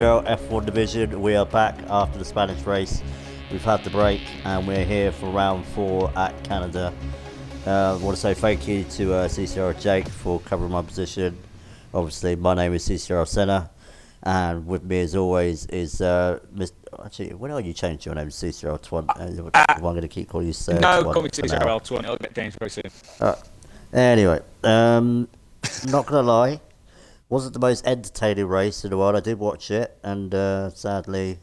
CCRL F1 division. We are back after the Spanish race. We've had the break and we're here for round 4 at Canada. I want to say thank you to CCRL Jake for covering my position. Obviously, my name is CCRL Senna, and with me as always is Mr. Actually, when are you changed your name to CCRL Twan? I'm going to keep calling you Sir. No, call me CCRL Twan. It'll get changed very soon. Anyway, not gonna lie, wasn't the most entertaining race in the world. I did watch it, and sadly,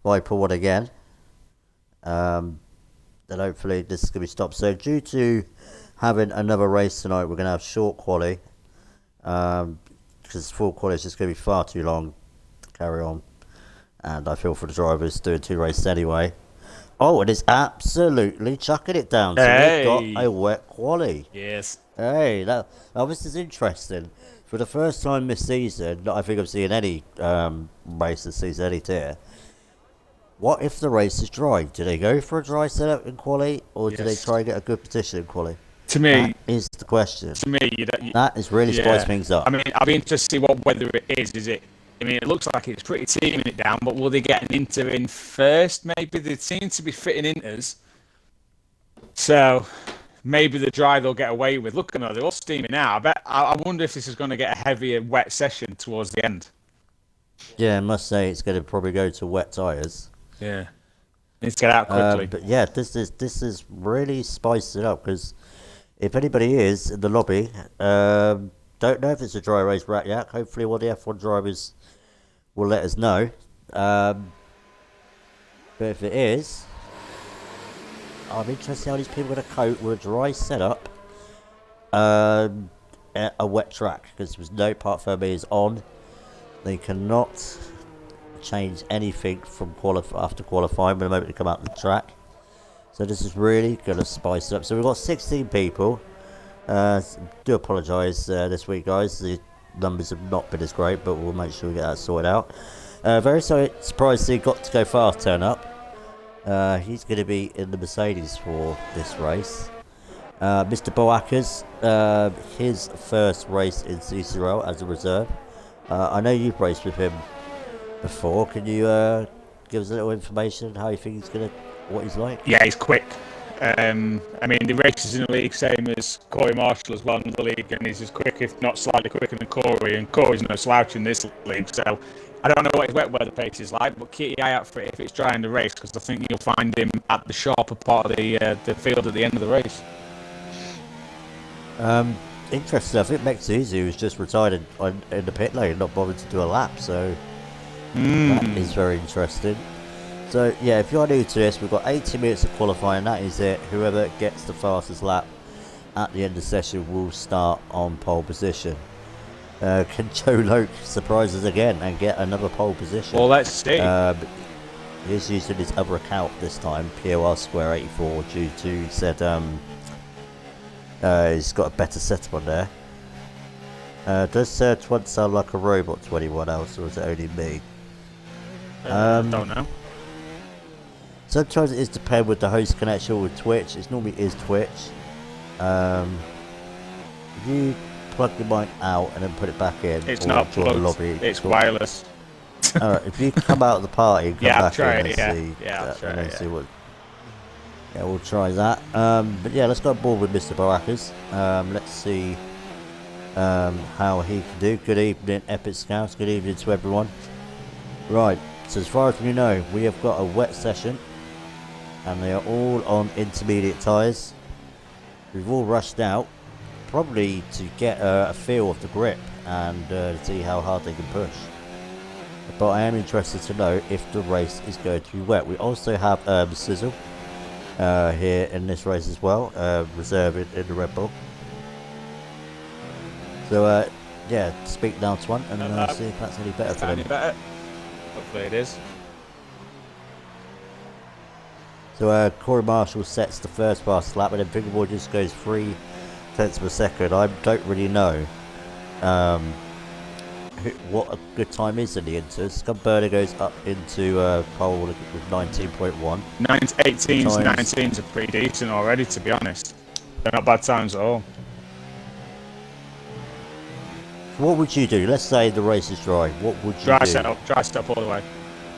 Viper won again. Then hopefully this is gonna be stopped. So due to having another race tonight, we're gonna have short quali, because full quali is just gonna be far too long to carry on, and I feel for the drivers doing 2 races anyway. Oh, and it's absolutely chucking it down. So we've got a wet quali. Yes. Hey, now this is interesting. For the first time this season, I think I've seen any race this season, any tier. What if the race is dry? Do they go for a dry setup in quali, or do they try and get a good position in quali? To me, that is the question. To me, that is really spice things up. I mean, I'll be interested to see what weather it is. Is it? I mean, it looks like it's pretty teaming it down, but will they get an Inter in first? Maybe they seem to be fitting Inters. So maybe the dry they'll get away with. Look at them, they're all steaming out. I wonder if this is going to get a heavier wet session towards the end. Yeah, I must say it's going to probably go to wet tyres. Yeah, needs to get out quickly. But yeah, this is really spiced it up, because if anybody is in the lobby, don't know if it's a dry race right yet. Hopefully, one of the F1 drivers will let us know. But if it is, I'm interested how these people are going to cope with a dry setup at a wet track, because there's no part for me is on. They cannot change anything from after qualifying the moment they come out the track. So this is really going to spice it up. So we've got 16 people. Do apologise this week, guys. The numbers have not been as great, but we'll make sure we get that sorted out. Very surprised he got to go fast turn up. He's going to be in the Mercedes for this race. Mr. Boakers, his first race in CCRL as a reserve. I know you've raced with him before. Can you give us a little information how you think he's going to, what he's like? Yeah, he's quick. I mean, the races in the league, same as Corey Marshall as well in the league, and he's as quick, if not slightly quicker than Corey, and Corey's no slouch in this league, so I don't know what his wet weather pace is like, but keep your eye out for it if it's dry in the race, because I think you'll find him at the sharper part of the field at the end of the race. Interesting. I think Mexuzi was just retired in the pit lane, not bothered to do a lap, so that is very interesting. So yeah, if you're new to this, we've got 80 minutes of qualifying, that is it. Whoever gets the fastest lap at the end of the session will start on pole position. Can Joe Loke surprise us again and get another pole position? Well, let's see. He's using his other account this time, POR Square 84, due to, he said, he's got a better setup on there. Does Twan sound like a robot to anyone else, or is it only me? Don't know. Sometimes it is depend with the host connection with Twitch. It normally is Twitch. If you plug your mic out and then put it back in, it's not plugged. The lobby, it's wireless. Alright, if you come out of the party and come back in and see, see what. Yeah, we'll try that. But yeah, let's go aboard with Mr. Barakas. Let's see how he can do. Good evening, Epic Scouts. Good evening to everyone. Right, so as far as we know, we have got a wet session, and they are all on intermediate tyres. We've all rushed out, probably to get a feel of the grip and see how hard they can push. But I am interested to know if the race is going to be wet. We also have Sizzle here in this race as well, reserve in the Red Bull. So yeah, speak now to one and see if that's any better for them. Hopefully it is. So Corey Marshall sets the first fastest lap, and then Fingerboard just goes 3/10 of a second. I don't really know what a good time is in the Inters. Scott Burner goes up into pole with 19.1. 18s, 19s are pretty decent already, to be honest. They're not bad times at all. What would you do? Let's say the race is dry. What would you Dry do? setup all the way.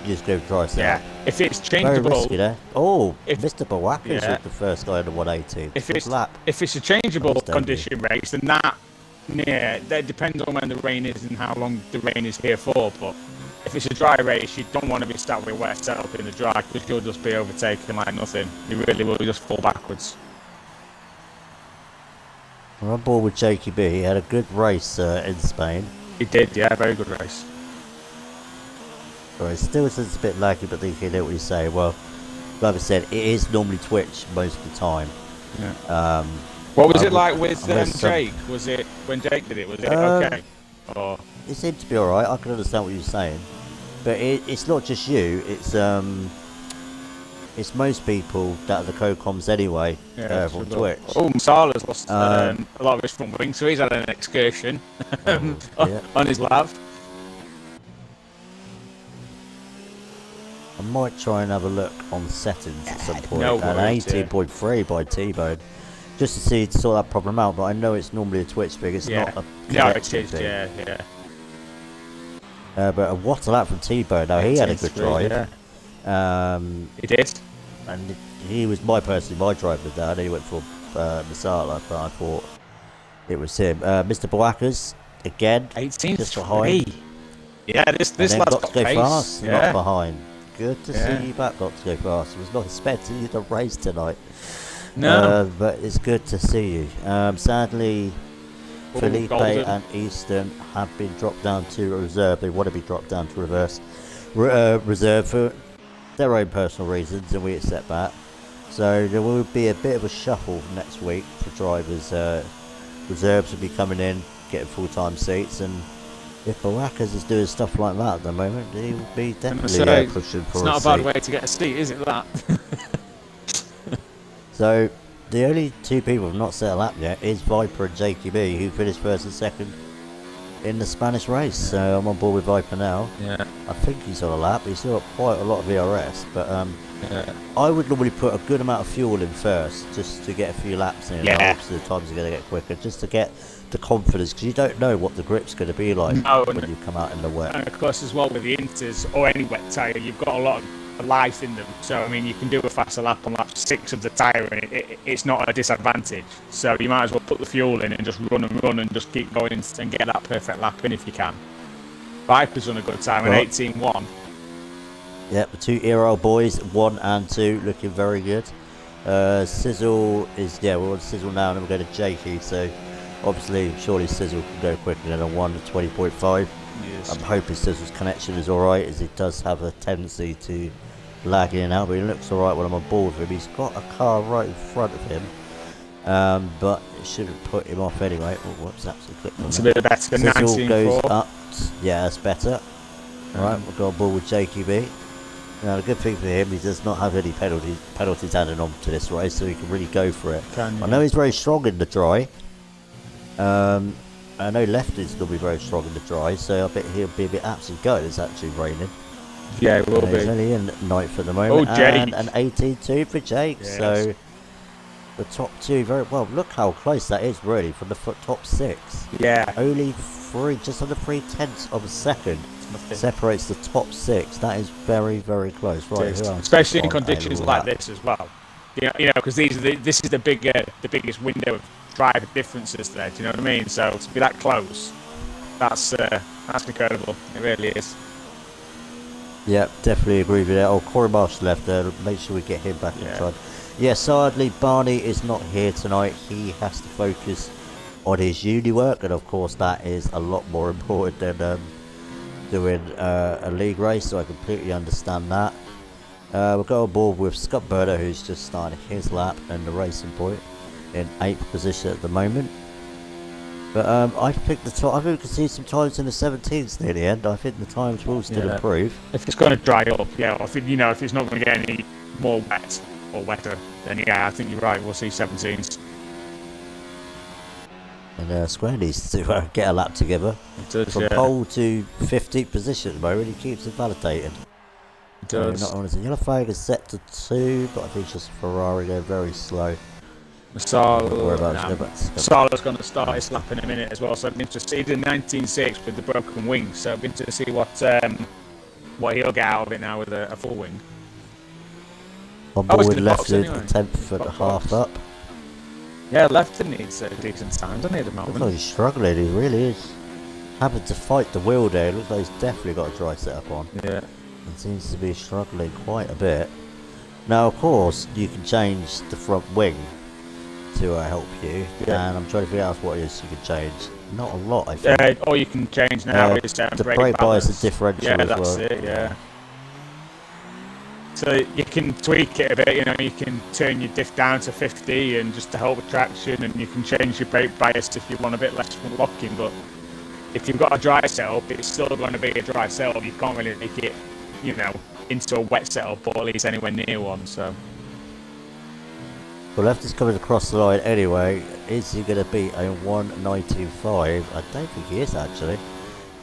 You just go dry setup. Yeah. If it's Very changeable, risky there. Oh, if- Mr. Bawaka's yeah. was the first guy in the 180. if Good it's lap. if it's a changeable Understand condition race, then that depends on when the rain is and how long the rain is here for. But if it's a dry race, you don't want to be stuck with a wet setup in the dry because you'll just be overtaken like nothing. You really will just fall backwards. We're on board with Jakey B. He had a good race in Spain. He did, yeah, very good race. Right, still says it's a bit laggy, but you hear what you say. Well, like I said, it is normally Twitch most of the time. Yeah. What was it like with unless Jake? Was it when Jake did it? Was it okay? Or It seemed to be alright. I can understand what you're saying, but it's not just you. It's most people that are the co-coms anyway from Twitch. Oh, Masala's lost a lot of his front wing, so he's had an excursion on his lap. I might try and have a look on settings at some point. No An worries, 18.3 by T-Bone, just to sort that problem out. But I know it's normally a Twitch thing. It's not a connection thing. Yeah. But what a lap from T-Bone. Now he had a good drive. Yeah. He did. And he was my driver of that. He went for Masala, but I thought it was him. Mr. Bawaka's again, 18th just behind. Yeah, this lad's got to go pace. fast, Yeah. not behind. Good to see you back. Got to go fast. Was not expecting you to race tonight. No. But it's good to see you. Sadly, Felipe Golden. and Easton have been dropped down to reserve. They want to be dropped down to reserve for their own personal reasons, and we accept that. So there will be a bit of a shuffle next week for drivers. Reserves will be coming in, getting full-time seats, and if Barakas is doing stuff like that at the moment, he will be definitely pushing for a seat. It's not a bad way to get a seat, is it, that? So the only two people who have not set a lap yet is Viper and JQB, who finished first and second in the Spanish race. So I'm on board with Viper now. Yeah. I think he's on a lap. He's still got quite a lot of VRS, but I would normally put a good amount of fuel in first, just to get a few laps in. Yeah. Obviously the times are going to get quicker, just to get the confidence, because you don't know what the grip's going to be like when you come out in the wet. And of course, as well with the Inters or any wet tyre, you've got a lot of life in them. So I mean, you can do a faster lap on lap 6 of the tyre, and it's not a disadvantage. So you might as well put the fuel in and just run and just keep going and get that perfect lap in if you can. Viper's on a good time, an 18.1. Yep, the two year-old boys, 1 and 2, looking very good. Sizzle is, we're on Sizzle now, and then we're going to Jakey, so obviously, surely Sizzle can go quicker than a 1 to 20.5. Yes. I'm hoping Sizzle's connection is alright, as it does have a tendency to lag in and out, but he looks alright when I'm on board with him. He's got a car right in front of him, but it shouldn't put him off anyway. Oh, whoops, that's a clip. It's a bit better. Sizzle goes up. Yeah, that's better. Alright, we'll go on board with JQB. Now, the good thing for him, he does not have any penalties added on to this race, so he can really go for it. I know he's very strong in the dry. I know Lefty's will be very strong in the dry, so I bet he'll be a bit absolute go. It's actually raining. Yeah, it will be. He's only in 9th at the moment. Oh, Jake. And an 18.2 for Jake. Yes. So the top two very well. Look how close that is, really, from the top 6. Yeah. Only just under 3/10 of a second separates the top 6. That is very, very close. Right, especially in conditions like this as well. You know, because this is the biggest window of driver differences there. Do you know what I mean? So to be that close, that's incredible. It really is. Yeah, definitely agree with that. Oh, Corey Marshall left there. Make sure we get him back inside. Yeah, sadly, Barney is not here tonight. He has to focus on his uni work, and of course, that is a lot more important than doing a league race. So I completely understand that. We'll go on board with Scott Berner, who's just started his lap and the racing point in 8th position at the moment. But I think I think we can see some times in the 17th near the end. I think the times will still improve. If it's going to dry up, or if it's not going to get any more wet or wetter, then I think you're right. We'll see 17s. And Square needs to get a lap together. It does, From pole to 15th position at the moment, he keeps it validated. It does. Not honest. Yellow flag is set to 2, but I think it's just Ferrari going very slow. Masala's going to start his lap in a minute as well, so I've been to see he did 19.6 with the broken wing, so I've been to see what he'll get out of it now with a full wing. On board left in the 10th and a half up. Yeah, Lefton needs a decent time, doesn't he, at the moment? Looks like he's struggling, he really is. Having to fight the wheel there, looks like he's definitely got a dry setup on. Yeah. And seems to be struggling quite a bit. Now, of course, you can change the front wing to help you, and I'm trying to figure out what it is you can change. Not a lot, I think. All you can change now is the brake bias and differential as well. Yeah, that's it, yeah. So you can tweak it a bit, you know, you can turn your diff down to 50 and just to help with traction, and you can change your brake bias if you want a bit less front locking, but if you've got a dry setup, it's still going to be a dry setup. You can't really make it, you know, into a wet setup, or at least anywhere near one, so. Well, Lefty's coming across the line anyway. Is he going to beat a 1.95? I don't think he is, actually.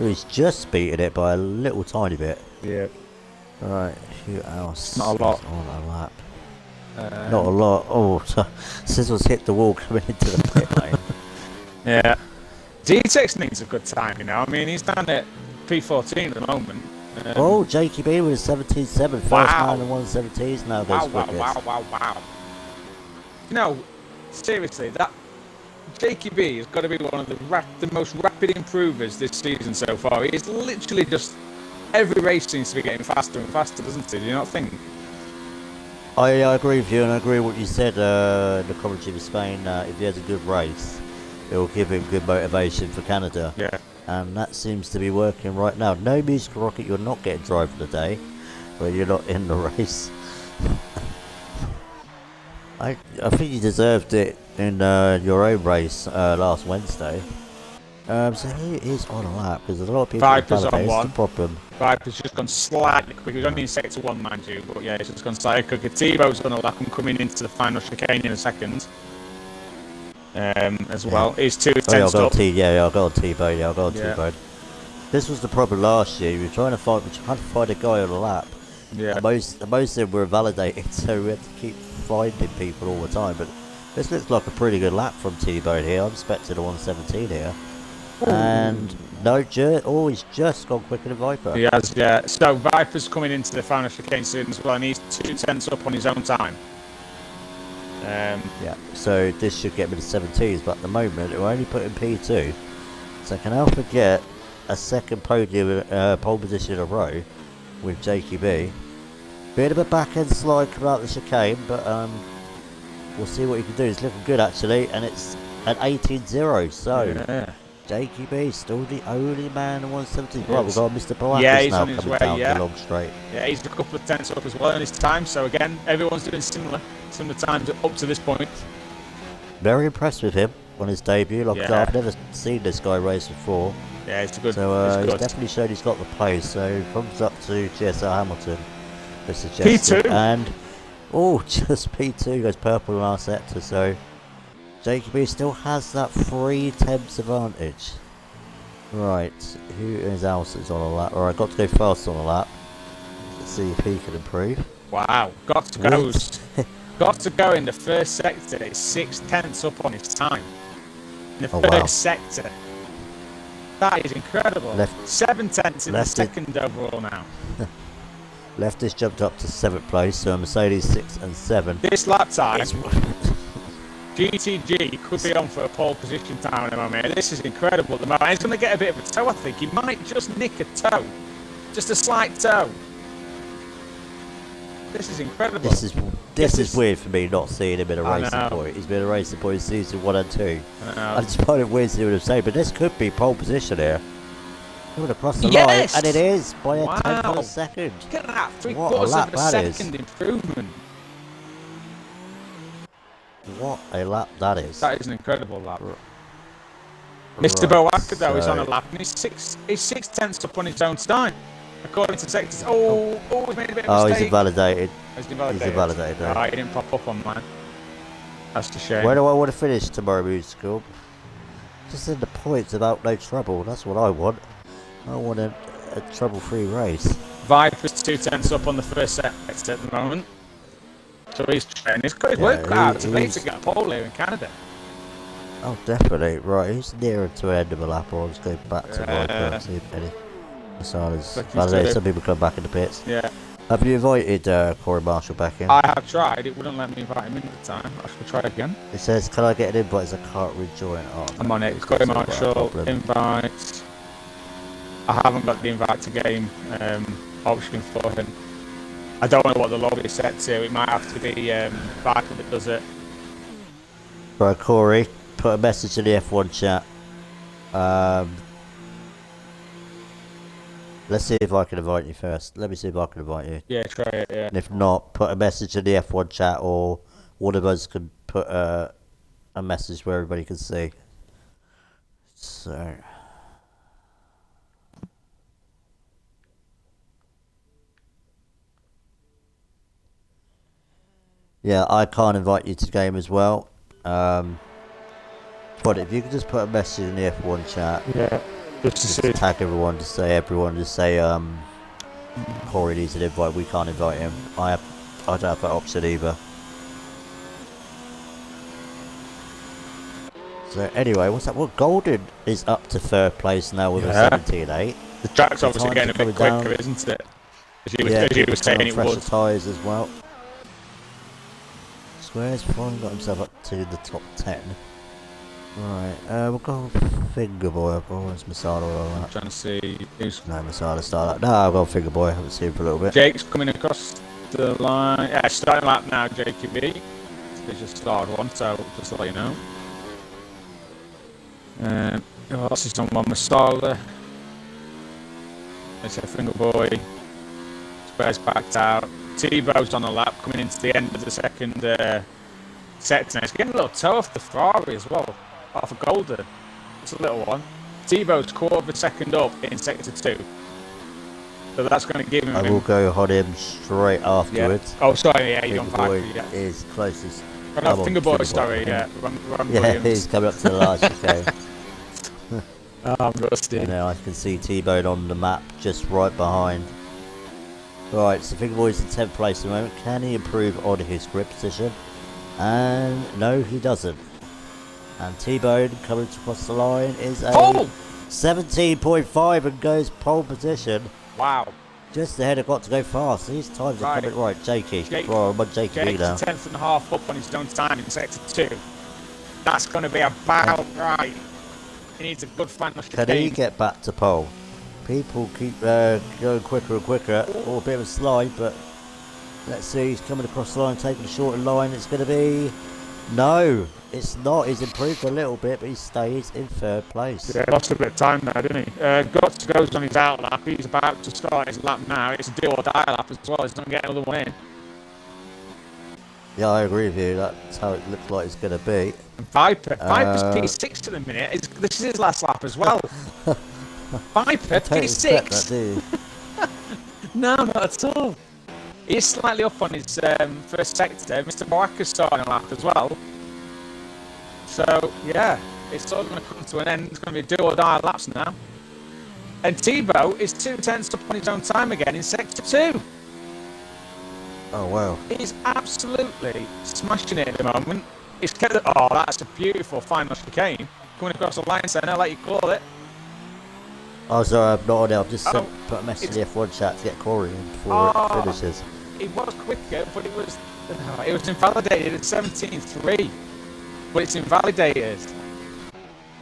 Well, he's just beaten it by a little tiny bit. Yeah. Right, who else? Not a lot. On a lap. Not a lot. Oh, Sizzle's hit the wall coming into the pit lane. Yeah. G-Tex needs a good time, you know. I mean, he's down at P14 at the moment. Oh, Jakey B with a 17.7. First man in 117s now. Wow. You know, seriously, that Jakey B has got to be one of the most rapid improvers this season so far. He's literally just... Every race seems to be getting faster and faster, doesn't it? Do you not think? I agree with you, and I agree with what you said in the commentary of Spain. If he has a good race, it will give him good motivation for Canada. Yeah. And that seems to be working right now. No musical rocket, you're not getting drive for the day, when you're not in the race. I think you deserved it in your own race last Wednesday. So he is on a lap because there's a lot of people. Viper's on one. The problem. Viper's just gone slightly quick. He was only in sector 1, mind you, but yeah, he's just gone slightly quicker. Tebow's on a lap and coming into the final chicane in a second. As well. He's 2 tenths up. I'll go on Tebow. Yeah, I'll go on Tebow. This was the problem last year. We were trying to find a guy on a lap. Yeah. And most of them were validated, so we had to keep finding people all the time. But this looks like a pretty good lap from Tebow here. I'm expecting a 117 here. Ooh. And no, he's just gone quicker than Viper. He has, yeah. So Viper's coming into the final chicane soon as well, and he's 2 tenths up on his own time. Yeah, so this should get me to 17s, but at the moment we're only putting P2. So can Alpha get a second podium pole position in a row with JQB? Bit of a back end slide coming out the chicane, but we'll see what he can do. It's looking good actually, and it's an 18-0, so yeah. JQB still the only man in 170. Right, we've got Mr. Black he's now on his coming way, down the long straight. Yeah, he's a couple of tenths up as well in his time, so again, everyone's doing similar times up to this point. Very impressed with him on his debut. Like I've never seen this guy race before. Yeah, it's good. So he's definitely shown he's got the pace. So thumbs up to GSL Hamilton. P2 and just P2 goes purple in our sector. So JQB still has that 3 tenths advantage. Right, who else is on a lap? Or I got to go fast on a lap. Let's see if he can improve. Wow, got to go in the first sector. It's 6 tenths up on his time. In the first sector. That is incredible. 7 tenths in the second overall now. Leftist jumped up to 7th place, so Mercedes 6 and 7. This lap time, GTG could be on for a pole position time at the moment. This is incredible at the moment. He's going to get a bit of a toe, I think. He might just nick a toe. Just a slight toe. This is incredible. This is weird for me not seeing him in a racing point. He's been a racing point season 1 and 2. I just find it weird to see what I'm saying, but this could be pole position here. Coming across the line, and it is by a tenth of a second. Look at that, 3/4 of a second improvement. What a lap that is. That is an incredible lap. Mr. Boaka though is on a lap, and he's 6 tenths up on his own time. According to sectors. He's made a bit of a mistake. He's invalidated. He's invalidated. He didn't pop up on mine. That's a shame. Where do I want to finish tomorrow, musical? Just in the points about no trouble. That's what I want. I want a trouble-free race. Viper's 2 tenths up on the first sector at the moment. So he's training. He's got his work cut out to get a pole here in Canada. Oh, definitely. Right, he's nearer to the end of a lap, or I'll just go back to Viper, see if any Masala's. By the way, some people come back in the pits. Yeah. Have you invited Corey Marshall back in? I have tried. It wouldn't let me invite him in at the time. I should try again. It says, can I get an invite as I can't rejoin? Oh, I'm on it. It's Corey Marshall, invite. I haven't got the invite to game option for him. I don't know what the lobby is set to. It might have to be Viper that does it. Right, Corey, put a message in the F1 chat. Let's see if I can invite you first. Let me see if I can invite you. Yeah, try it, yeah. And if not, put a message in the F1 chat, or one of us can put a message where everybody can see. So... yeah, I can't invite you to the game as well. But if you could just put a message in the F1 chat. Yeah. Just to tag everyone, just say Corey needs an invite, we can't invite him. I don't have that option either. So anyway, what's that? Well, Golden is up to third place now with a 17.8. The track's obviously getting a bit quicker, isn't it? As you were saying it would. Tyres as well. Square's finally got himself up to the top 10. Right, we'll go Finger Boy. I've always Masada on that. I'm trying to see who's... No, Masada start. No, I'll go Finger Boy. I haven't seen him for a little bit. Jake's coming across the line. Yeah, starting lap now, JQB. They just started one, so just to let you know. This is on Masada. There's a Finger Boy. Square's backed out. Tebow's on the lap, coming into the end of the second sector. It's getting a little toe off the Ferrari as well, off of Golden. It's a little one. Tebow's quarter of a second up in sector 2. So that's going to give him... I will go on him straight afterwards. Yeah. Oh, sorry, yeah, you're on Viper, yeah. Is closest. Oh, no, Finger Boy, sorry, yeah. Wrong yeah, Williams. He's coming up to the last chicane. Oh, I'm rusty. And now I can see T-Bone on the map just right behind. Right, so Finger Boy's in 10th place at the moment. Can he improve on his grip position? And no, he doesn't. And T-Bone coming across the line is a 17.5 and goes pole position. Wow. Just ahead of Got to Go Fast. These times are coming right. Jakey. Jake's I'm on Jakey now. 10th and a half up on his own time in sector 2. That's going to be about right. He needs a good final chicane. Can he get back to pole? People keep going quicker and quicker. Oh, a bit of a slide, but let's see. He's coming across the line, taking a shorter line. It's going to be... No, it's not. He's improved a little bit, but he stays in third place. Yeah, lost a bit of time there, didn't he? Got to Go's on his out lap. He's about to start his lap now. It's a do or die lap as well. He's not getting another one in. Yeah, I agree with you. That's how it looks like it's going to be. And Viper's P6 to the minute. This is his last lap as well. Viper P6. No, not at all. He's slightly up on his first sector. Mr. Boaka's starting a lap as well. So, yeah, it's all going to come to an end. It's going to be do or die laps now. And Tebow is 2 tenths up on his own time again in sector 2. Oh, wow. He's absolutely smashing it at the moment. He's kept it. Oh, that's a beautiful final chicane. Coming across the line, saying, I'll let you call it. Oh, sorry, I'm not on it. I've just put a message in the F1 chat to get Corey in before it finishes. It was quicker, but it was invalidated at 17.3. But it's invalidated.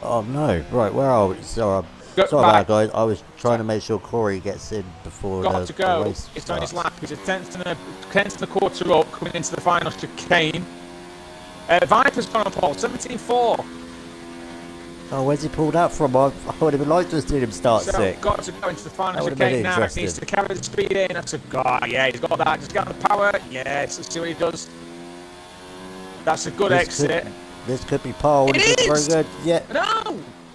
Oh, no. Right, where are we? Sorry about guys. I was trying to make sure Corey gets in before the race starts. It's on his lap. He's a tenth and a quarter up, coming into the final chicane. Viper's gone on pole, 17.4. Oh, where's he pulled out from? I would have liked to have seen him start sick. Got to go into the final chicane now. He needs to carry the speed in. That's a god. Yeah, he's got that. Just get on the power. Yes, let's see what he does. That's a good exit. This could be pole. It is! Very good. Yeah.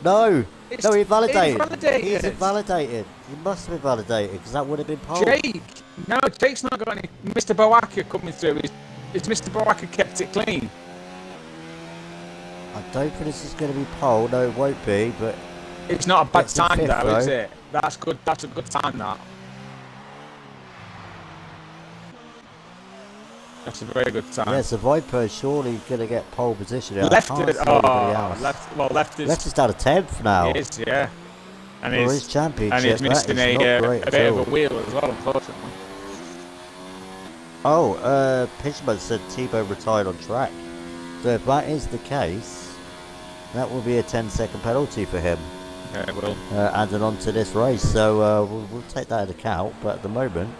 No, he invalidated. He's invalidated. He must have invalidated because that would have been pole. Jake's not got any. Mr. Boaka coming through. Is Mr. Boaka kept it clean? I don't think this is going to be pole. No, it won't be, but... It's not a bad time, though, is it? That's good. That's a good time, that. That's a very good time. Yeah, so Viper is surely going to get pole position. I Left can't is, see anybody else. left is, Left is down to 10th now. he is, yeah. And For his he's championship, that missing is not great a at bit all. of a wheel as well, unfortunately. Oh, Pitchman said Tebow retired on track. So if that is the case, that will be a 10-second penalty for him. Yeah, it will. Added on to this race. So we'll take that into account. But at the moment,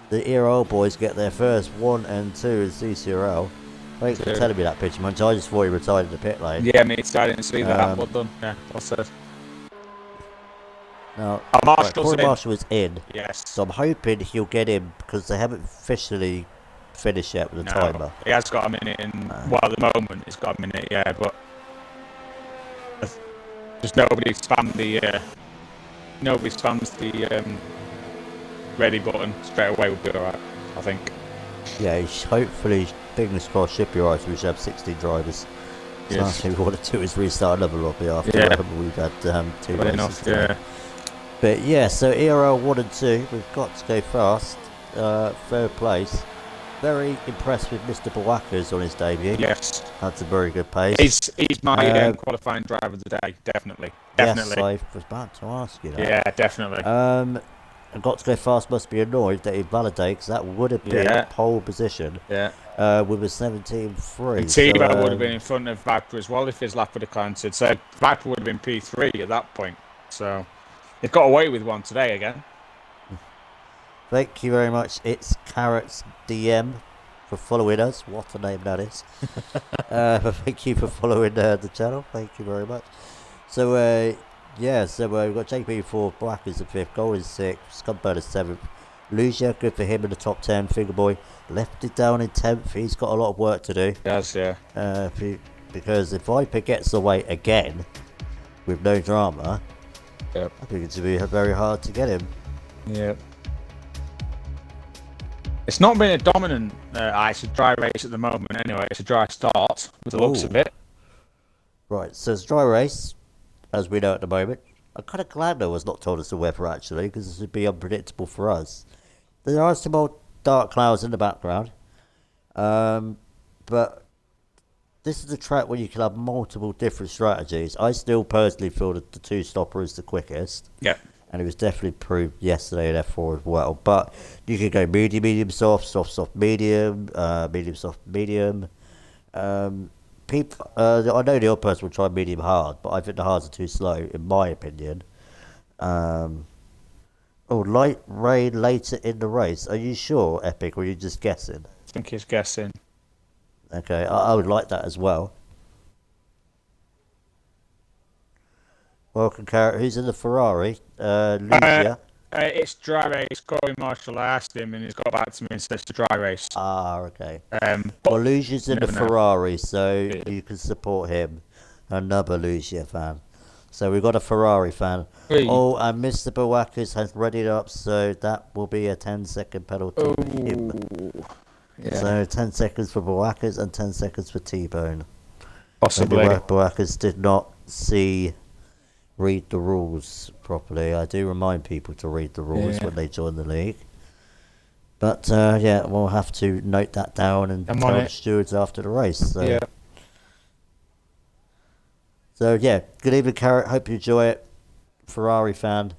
the ERL boys get there first, 1 and 2 in CCRL. Thanks for telling me that, Pitchman. I just thought he retired in the pit lane. Yeah, me too. I didn't see that. Well done. Yeah, well said. Now, Marshall's Corey Marshall is in. Yes. So I'm hoping he'll get in because they haven't officially finished yet with the timer. He has got a minute in. Well, at the moment, he's got a minute, yeah, but just nobody spammed the ready button straight away. Would be alright, I think. Yeah, hopefully, fingers crossed, should be alright. We should have 16 drivers. So Yes. last thing we want to do is restart another lobby after we've had 2 races. Enough, yeah. But yeah, so ERL 1 and 2, we've got to go fast. Third place. Very impressed with Mr. Bawakas on his debut. Yes. That's a very good pace. He's my qualifying driver of the day, definitely. Yes, I was about to ask you that. Yeah, definitely. I've got to go fast must be annoyed that he validated because that would have been a pole position. Yeah. With a 17.3. And Tebow would have been in front of Viper as well if his lap would have counted. So Viper would have been P3 at that point. So they've got away with one today again. Thank you very much. It's Carrots DM for following us. What a name that is. Thank you for following the channel. Thank you very much. So, we've got JP 4th, Black is the 5th, Gold is 6th, Scumburn is 7th. Lucia, good for him in the top 10. Fingerboy left it down in 10th. He's got a lot of work to do. Yes, yeah. Because if Viper gets away again with no drama, I think it's going to be very hard to get him. Yeah. It's not been a dominant it's a dry race at the moment anyway. It's a dry start with the looks of it. Right, so it's a dry race, as we know at the moment. I'm kind of glad no one's not told us the weather actually, because this would be unpredictable for us. There are some more dark clouds in the background, but this is a track where you can have multiple different strategies. I still personally feel that the 2-stopper is the quickest. Yeah. And it was definitely proved yesterday in F4 as well. But you could go medium, medium, soft, soft, soft, medium, medium, soft, medium. I know the odd person will try medium hard, but I think the hards are too slow, in my opinion. Light rain later in the race. Are you sure, Epic, or are you just guessing? I think he's guessing. Okay, I would like that as well. Welcome, Carrot. Who's in the Ferrari? Lucia. It's dry race. Corey Marshall, I asked him and he's got back to me and said it's a dry race. Okay. Well, Lucia's in the Ferrari, so you can support him. Another Lucia fan. So we've got a Ferrari fan. Hey. Oh, and Mr. Bawakas has readied up, so that will be a 10-second penalty for him. Yeah. So 10 seconds for Bawakas and 10 seconds for T-Bone. Possibly. Bawakas did not read the rules properly. I do remind people to read the rules when they join the league. But we'll have to note that down and tell the stewards after the race. So. So good evening, Carrot. Hope you enjoy it. Ferrari fan.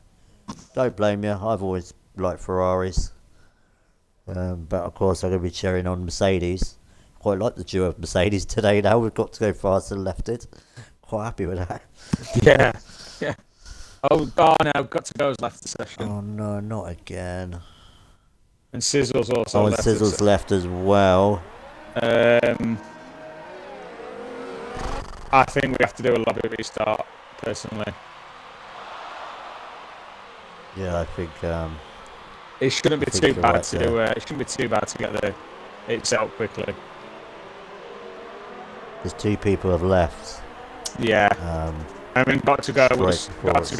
Don't blame you. I've always liked Ferraris. But of course I'm going to be cheering on Mercedes. Quite like the duo of Mercedes today now. We've got to go fast and left it. Quite happy with that. Yeah. Yeah. Oh no, got to go's left the session. Oh no, not again. And Sizzle's also left. And Sizzle's left as well. I think we have to do a lobby restart, personally. Yeah, I think it shouldn't be too bad to do it shouldn't be too bad to get it set up quickly. There's 2 people have left. Yeah. I mean, got to go was P. What was he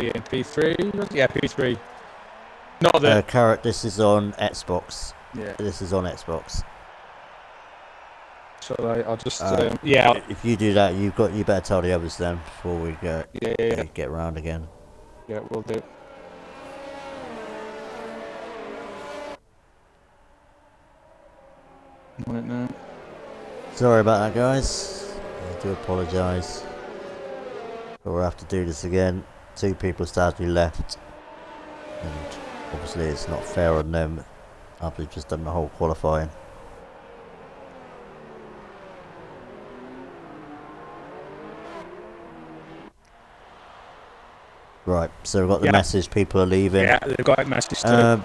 in? P3? Yeah, P3. Not the Carrot. This is on Xbox. Yeah. This is on Xbox. So I'll just If you do that, you better tell the others then before we get round again. Yeah, we'll do. Right now. Sorry about that, guys. I do apologise. But we'll have to do this again. 2 people sadly left. And obviously it's not fair on them after they've just done the whole qualifying. Right, so we've got the message, people are leaving. Yeah, they've got a message too.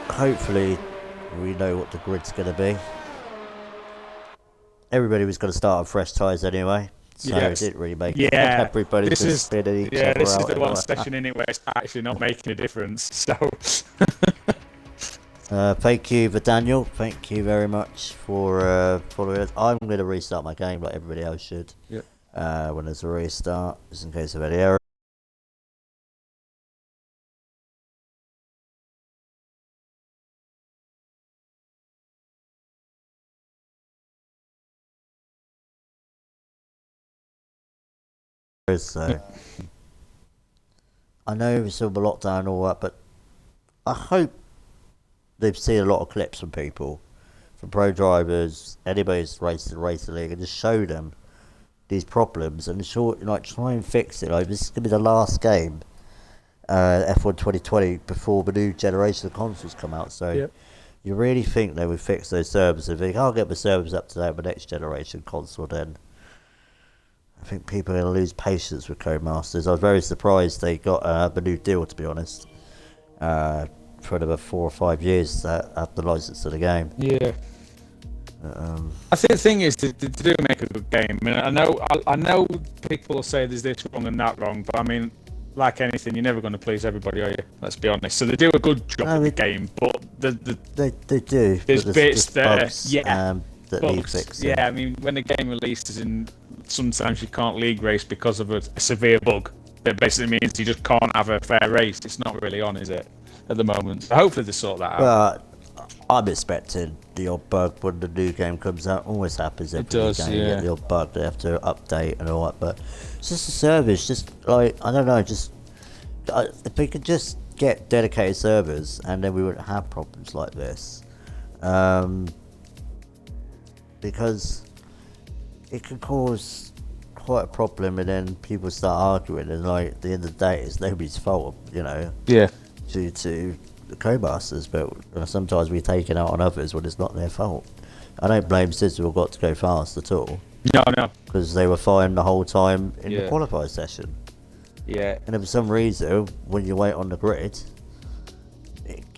Hopefully we know what the grid's going to be. Everybody was going to start on fresh tyres anyway, so it didn't really make it. Everybody's just spinning each other out. This is the one session in it where it's actually not making a difference, so... thank you for Daniel, thank you very much for following us. I'm going to restart my game like everybody else should. Yep. When there's a restart, just in case of any error. So I know it's all the lockdown and all that, but I hope they've seen a lot of clips from people, from pro drivers, anybody who's raced in the racing league, and just show them these problems and try and fix it. Like, this is gonna be the last game, F1 2020, before the new generation of consoles come out. So you really think they would fix those servers? If they can't get the servers up to date with the next generation console, then I think people are going to lose patience with Codemasters. I was very surprised they got the new deal, to be honest, for another 4 or 5 years after the license of the game. Yeah. I think the thing is, to do make a good game. I mean, I know people will say there's this wrong and that wrong, but I mean, like anything, you're never going to please everybody, are you? Let's be honest. So they do a good job of the game, but they do. There's bits there, that need fixing. Yeah, I mean, when the game releases, and sometimes you can't league race because of a severe bug, that basically means you just can't have a fair race. It's not really on, is it, at the moment? So hopefully they sort that out. Well, I'm expecting the odd bug when the new game comes out. Always happens every game. You get the odd bug, they have to update and all that. But it's just a service. Just like, I don't know. If we could just get dedicated servers, and then we wouldn't have problems like this. Because it can cause quite a problem, and then people start arguing, and like at the end of the day, it's nobody's fault, you know. Yeah. Due to the Codemasters, but sometimes we take it out on others when it's not their fault. I don't blame Sizzle got to go fast at all. No. Because they were fine the whole time in the qualifier session. Yeah. And if for some reason, when you wait on the grid,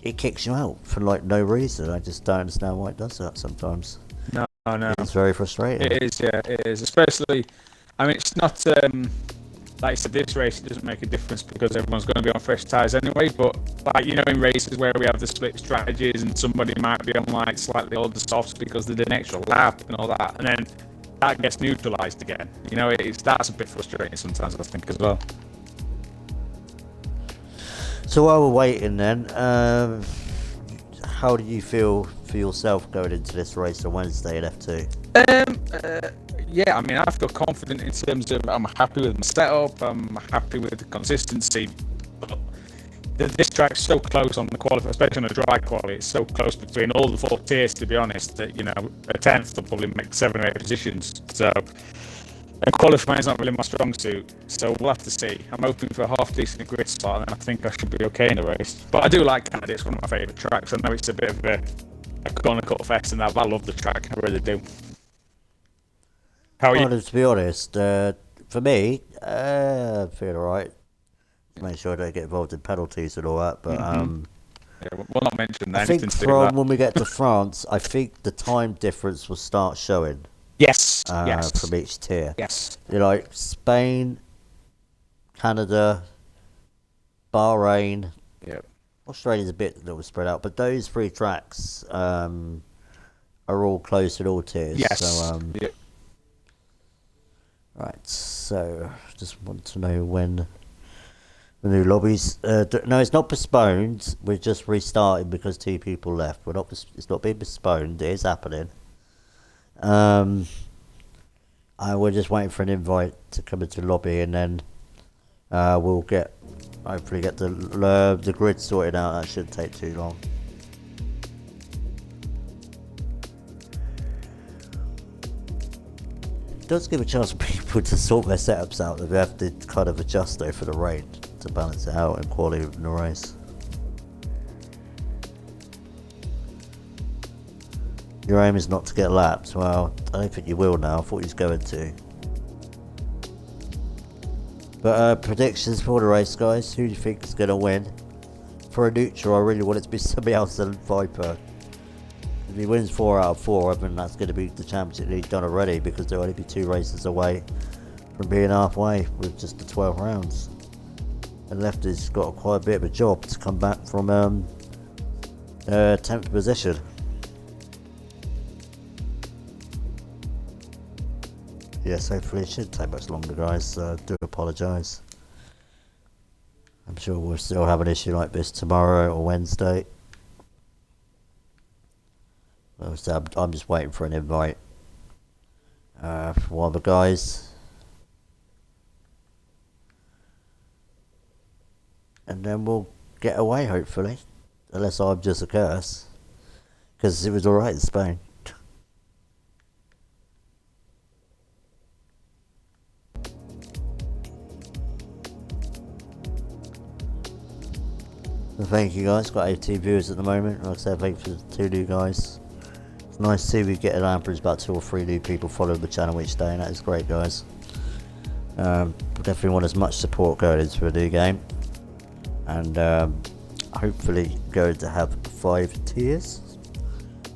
it kicks you out for like no reason. I just don't understand why it does that sometimes. No. It's very frustrating. It is, yeah, it is. Especially, I mean, it's not, like I said, this race, it doesn't make a difference because everyone's going to be on fresh tyres anyway, but, like, you know, in races where we have the split strategies and somebody might be on, like, slightly older softs because they did an extra lap and all that, and then that gets neutralised again. You know, that's a bit frustrating sometimes, I think, as well. So while we're waiting then, how do you feel for yourself going into this race on Wednesday at F2? Yeah, I mean, I feel confident in terms of I'm happy with my setup, I'm happy with the consistency. But this track's so close on the quality, especially on the dry quality, it's so close between all the 4 tiers, to be honest, that, you know, a 10th will probably make 7 or 8 positions. So, and qualifying is not really my strong suit, so we'll have to see. I'm hoping for a half decent grid spot, and I think I should be okay in the race. But I do like Canada, it's one of my favourite tracks. I know it's a bit of a corner cut fest and that, but I love the track, I really do. How are you? Well, to be honest, for me, I feel alright. Make sure I don't get involved in penalties and all that, but yeah, we'll not mention that. I think from when we get to France, I think the time difference will start showing. Yes. From each tier. Yes. You know, like Spain, Canada, Bahrain. Yeah. Australia's a bit that was spread out, but those 3 tracks are all close in all tiers. Yes. So, right, so just want to know when the new lobbies. No, it's not postponed. We're just restarting because 2 people left. It's not being postponed. It is happening. We're just waiting for an invite to come into the lobby, and then we'll hopefully get the grid sorted out. That shouldn't take too long. does give a chance for people to sort their setups out. They have to kind of adjust though for the rain to balance it out and quality in the race. Your aim is not to get lapped. Well, I don't think you will now. I thought you was going to. But predictions for the race, guys. Who do you think is going to win? For a neutral, I really want it to be somebody else than Viper. If he wins 4 out of 4, I think that's going to be the Championship League done already, because they'll only be 2 races away from being halfway with just the 12 rounds. And Lefty's got quite a bit of a job to come back from 10th position. Yes, hopefully it shouldn't take much longer, guys. I do apologise. I'm sure we'll still have an issue like this tomorrow or Wednesday. So I'm just waiting for an invite for one of the guys. And then we'll get away, hopefully. Unless I'm just a curse. Because it was alright in Spain. So thank you guys, got 18 viewers at the moment. Like I said, thank you for the 2 new guys. It's nice to see we get an average about 2 or 3 new people following the channel each day, and that is great, guys. Definitely want as much support going into a new game. And hopefully going to have 5 tiers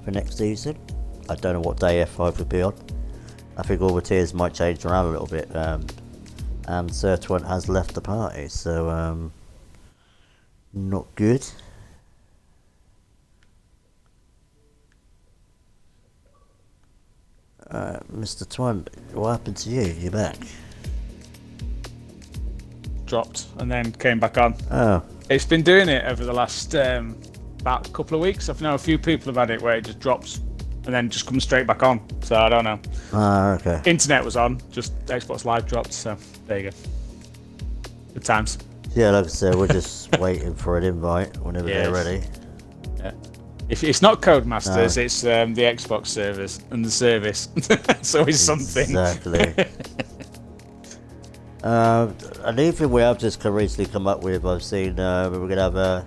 for next season. I don't know what day F5 will be on. I think all the tiers might change around a little bit. And Certain has left the party, so not good. Mr. Twan, what happened to you? You're back. Dropped and then came back on. Oh. It's been doing it over the last about a couple of weeks. I've known a few people have had it where it just drops and then just comes straight back on. So I don't know. Ah, okay. Internet was on, just Xbox Live dropped. So there you go. Good times. Yeah, like I said, we're just waiting for an invite whenever they're ready. Yeah. If it's not Codemasters, it's the Xbox servers and the service. So it's something. Exactly. A new thing we have just recently come up with, I've seen we're gonna have a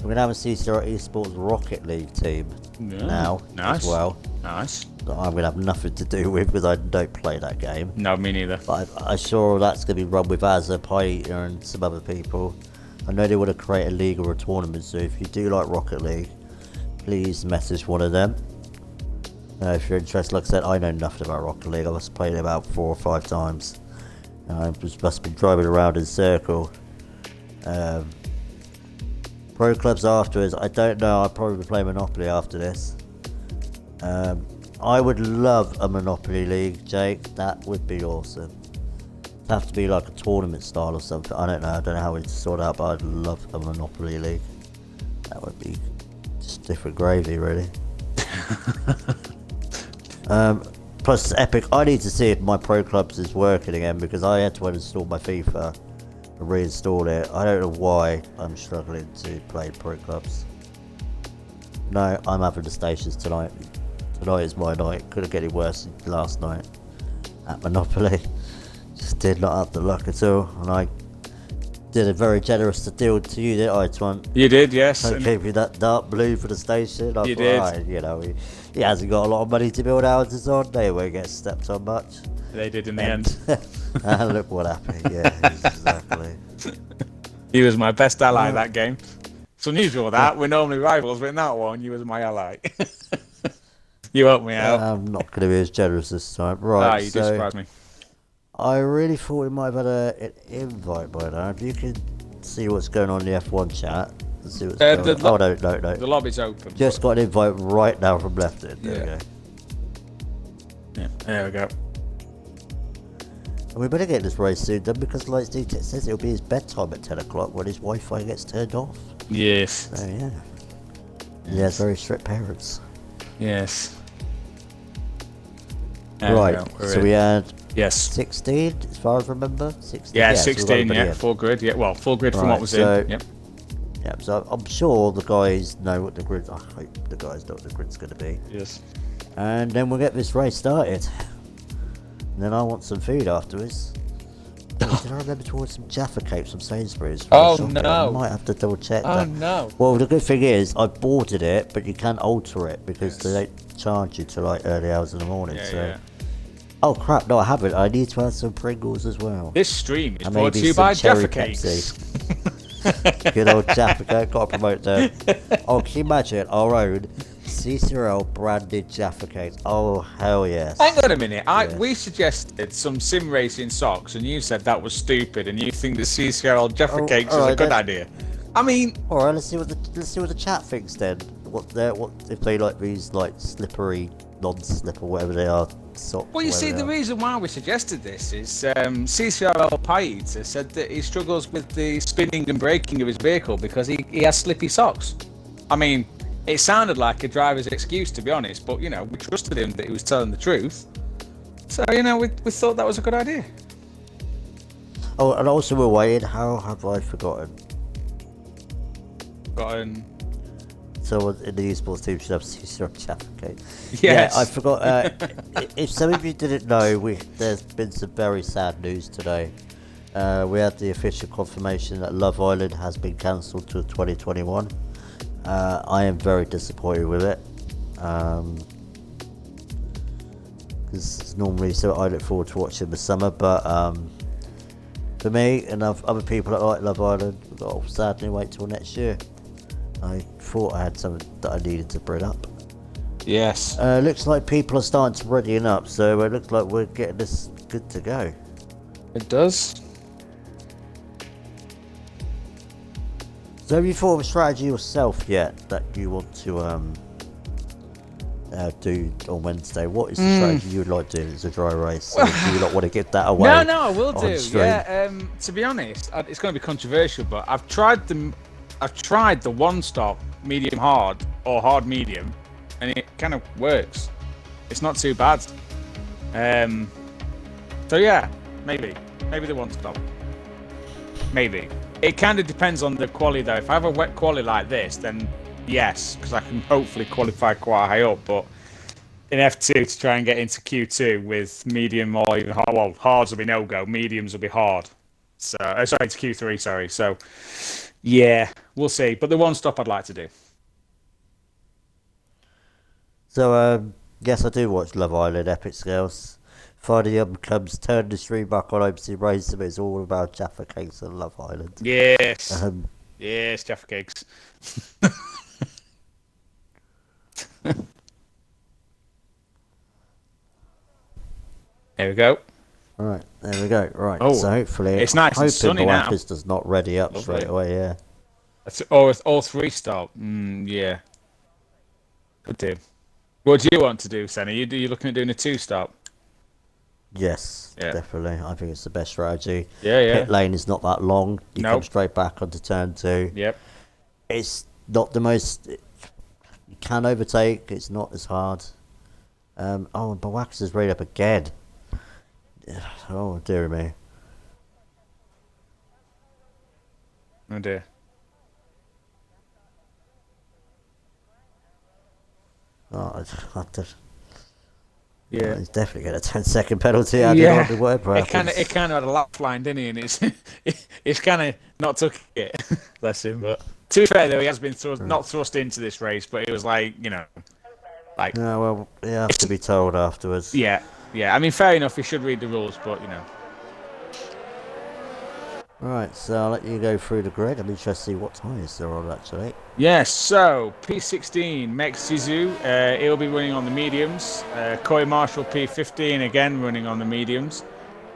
CCRL Esports Rocket League team now as well. Nice. That I'm gonna have nothing to do with because I don't play that game. No, me neither. But I'm sure that's gonna be run with Azza, Pieter, and some other people. I know they want to create a league or a tournament, so if you do like Rocket League, please message one of them. If you're interested, like I said, I know nothing about Rocket League. I must have played it about 4 or 5 times. I've just been driving around in a circle. Pro clubs afterwards, I don't know. I'll probably play Monopoly after this. I would love a Monopoly league, Jake. That would be awesome. It'd have to be like a tournament style or something. I don't know how we'd sort out, but I'd love a Monopoly league. That would be just different gravy, really. Plus Epic, I need to see if my Pro Clubs is working again, because I had to uninstall my FIFA and reinstall it. I don't know why I'm struggling to play Pro Clubs. No, I'm having the stations tonight. Tonight is my night. Couldn't get any worse than last night at Monopoly. Just did not have the luck at all, and I did a very generous deal to you, didn't I, Twan? You did, yes. I gave you that dark blue for the station. I you thought, did. Right, you know, he hasn't got a lot of money to build houses on. They won't get stepped on much. They did in the end. And look what happened. Yeah, exactly. He was my best ally that game. It's unusual that. We're normally rivals, but in that one, you was my ally. You helped me out. I'm not going to be as generous this time. Right, you do surprise me. I really thought we might have had an invite by now. If you could see what's going on in the F1 chat. And see what's going on. Oh, no. The lobby's open. Just got an invite right now from Lefty. There we go. Yeah, there we go. And we better get this race soon done, because like Steve says, it'll be his bedtime at 10 o'clock when his Wi-Fi gets turned off. Yes. So yeah. He has very strict parents. Yes. Right, so we had 16, as far as I remember. 16. Yeah, 16, yeah, full grid. Yeah, well, full grid from what was in. Yep. Yeah, so I'm sure the guys know what the grid. I hope the guys know what the grid's going to be. Yes. And then we'll get this race started. And then I want some food afterwards. Oh, did I remember to order some Jaffa cakes from Sainsbury's? Oh, I no. might have to double check Oh, that. no. Well, the good thing is, I've ordered it, but you can alter it because they don't charge you till like early hours in the morning. Yeah. Oh crap! No, I haven't. I need to add some Pringles as well. This stream is And brought to maybe you some by cherry Jaffa Cakes. Pepsi. Good old Jaffa Cake. Got to promote them. Oh, can you imagine our own CCRL branded Jaffa Cakes? Oh hell yes. Hang on a minute. We suggested some sim racing socks, and you said that was stupid, and you think the CCRL Jaffa Cakes is a good idea. I mean, all right. Let's see what the chat thinks then. What if they like these like slippery, non-slip or whatever they are. Well, you see, the reason why we suggested this is CCRL Pite said that he struggles with the spinning and braking of his vehicle because he has slippy socks. I mean, it sounded like a driver's excuse, to be honest, but, we trusted him that he was telling the truth. So, we thought that was a good idea. Oh, and also we're waiting. How have I forgotten? So in the esports team should have CCRL Jaffa Cake. Yes. Yeah, I forgot. If some of you didn't know, there's been some very sad news today. We had the official confirmation that Love Island has been cancelled to 2021. I am very disappointed with it. Because normally, so I look forward to watching the summer, but for me and other people that like Love Island, we've got to sadly wait till next year. I thought I had something that I needed to bring up. Yes. Looks like people are starting to readying up, so it looks like we're getting this good to go. It does. So have you thought of a strategy yourself yet that you want to do on Wednesday? What is the strategy you would like to do as a dry race? Or do you not want to give that away? No, I will do. Stream? Yeah. To be honest, it's going to be controversial, but I've tried the one-stop medium hard or hard medium, and it kind of works. It's not too bad. So yeah, maybe the one-stop. Maybe. It kind of depends on the quali though. If I have a wet quali like this, then yes, because I can hopefully qualify quite high up. But in F2 to try and get into Q2 with medium or even hard, well, hards will be no-go. Mediums will be hard. So sorry, it's Q3. Sorry. So yeah, we'll see. But the one-stop I'd like to do. So yes, I do watch Love Island Epic Scales. Friday comes, turn the stream back on OBC Racer, but it's all about Jaffa Cakes and Love Island. Yes. Yes, Jaffa Cakes. There we go. Right, there we go. Right, Oh, so hopefully, it's nice and sunny now. does not ready up Lovely. straight away. Yeah. All three stop. Yeah. Good do. What do you want to do, Sen? Are you looking at doing a two-stop? Yes, Yeah. definitely. I think it's the best strategy. Yeah. Pit lane is not that long. You come Nope. straight back onto turn 2. Yep. It's not the most. You can overtake. It's not as hard. And Bawax is right up again. Oh dear me. Oh dear. Oh, Yeah. he's definitely getting a 10-second penalty. I don't know whatever It kind happens. of had a lap line, didn't he? And it's kind of not took it. Bless him. But to be fair, though, he has been not thrust into this race, but it was like Yeah, well, you have to be told afterwards. Yeah. I mean, fair enough. He should read the rules, but Right, so I'll let you go through the grid. I'm interested to see what tyres they're on actually. Yes, so P16, Mex Zizou, he'll be running on the mediums. Corey Marshall, P15, again running on the mediums.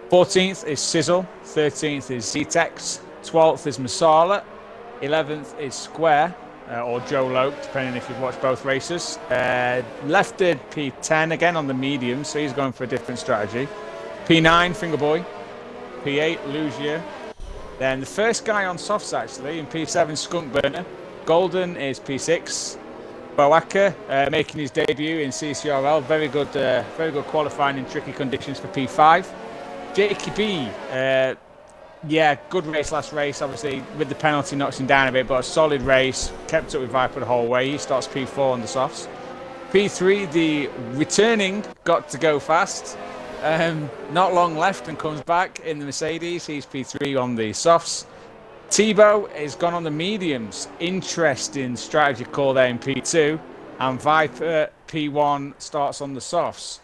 14th is Sizzle, 13th is Zetex, 12th is Masala, 11th is Square, or Joe Loke, depending if you've watched both races. Lefted P10 again on the mediums, so he's going for a different strategy. P9, Fingerboy. P8, Lugia. Then the first guy on softs actually in P7, Skunk Burner. Golden is P6. Boaka making his debut in CCRL. Very good qualifying in tricky conditions for P5. Jakey B, good race last race. Obviously with the penalty knocks him down a bit, but a solid race. Kept up with Viper the whole way. He starts P4 on the softs. P3, the returning Got to Go Fast. Not long left and comes back in the Mercedes. He's P3 on the softs. Tebow has gone on the mediums. Interesting strategy call there in P2. And Viper P1 starts on the softs.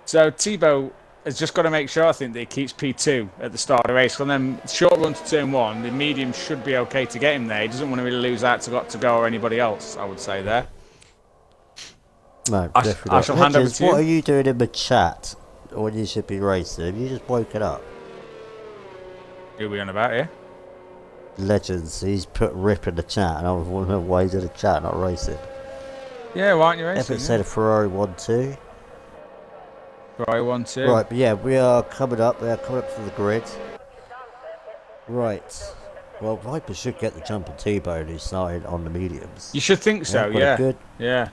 So Tebow has just got to make sure, I think, that he keeps P2 at the start of the race. And then short run to turn 1, the medium should be okay to get him there. He doesn't want to really lose out to Got to Go or anybody else, I would say there. No, I definitely shall not. hand over Legends, to you. what are you doing in the chat when you should be racing? Have you just woken up? Who are we on about here? Legends, he's put rip in the chat, and I was wondering why he's in the chat, not racing. Yeah, why aren't you racing? Epic said a Ferrari 1-2. Ferrari 1-2. Right, but yeah, we are coming up. We are coming up to the grid. Right. Well, Viper should get the jump on T-Bone, who's started on the mediums. You should think so, yeah. Good. Yeah.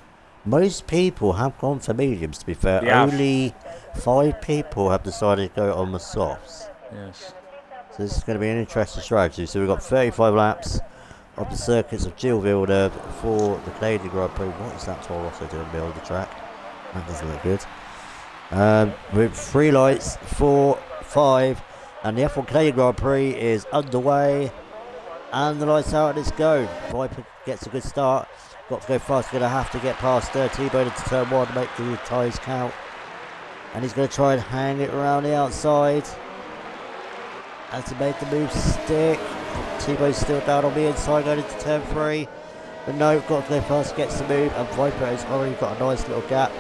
Most people have gone for mediums, to be fair. They have. Only 5 people have decided to go on the softs. Yes. So this is going to be an interesting strategy. So we've got 35 laps of the circuits of Gilville for the Canadian Grand Prix. What is that Toro Rosso doing in the middle of the track? That doesn't look good. With 3 lights, 4, 5, and the F1 Canadian Grand Prix is underway. And the lights out, let's go. Viper gets a good start. Got to go fast, going to have to get past T-Bone into turn 1 to make the tyres count. And he's going to try and hang it around the outside. As he made the move stick. T-Bone's still down on the inside going into turn 3. But no, got to go fast, gets the move. And Viper has already got a nice little gap.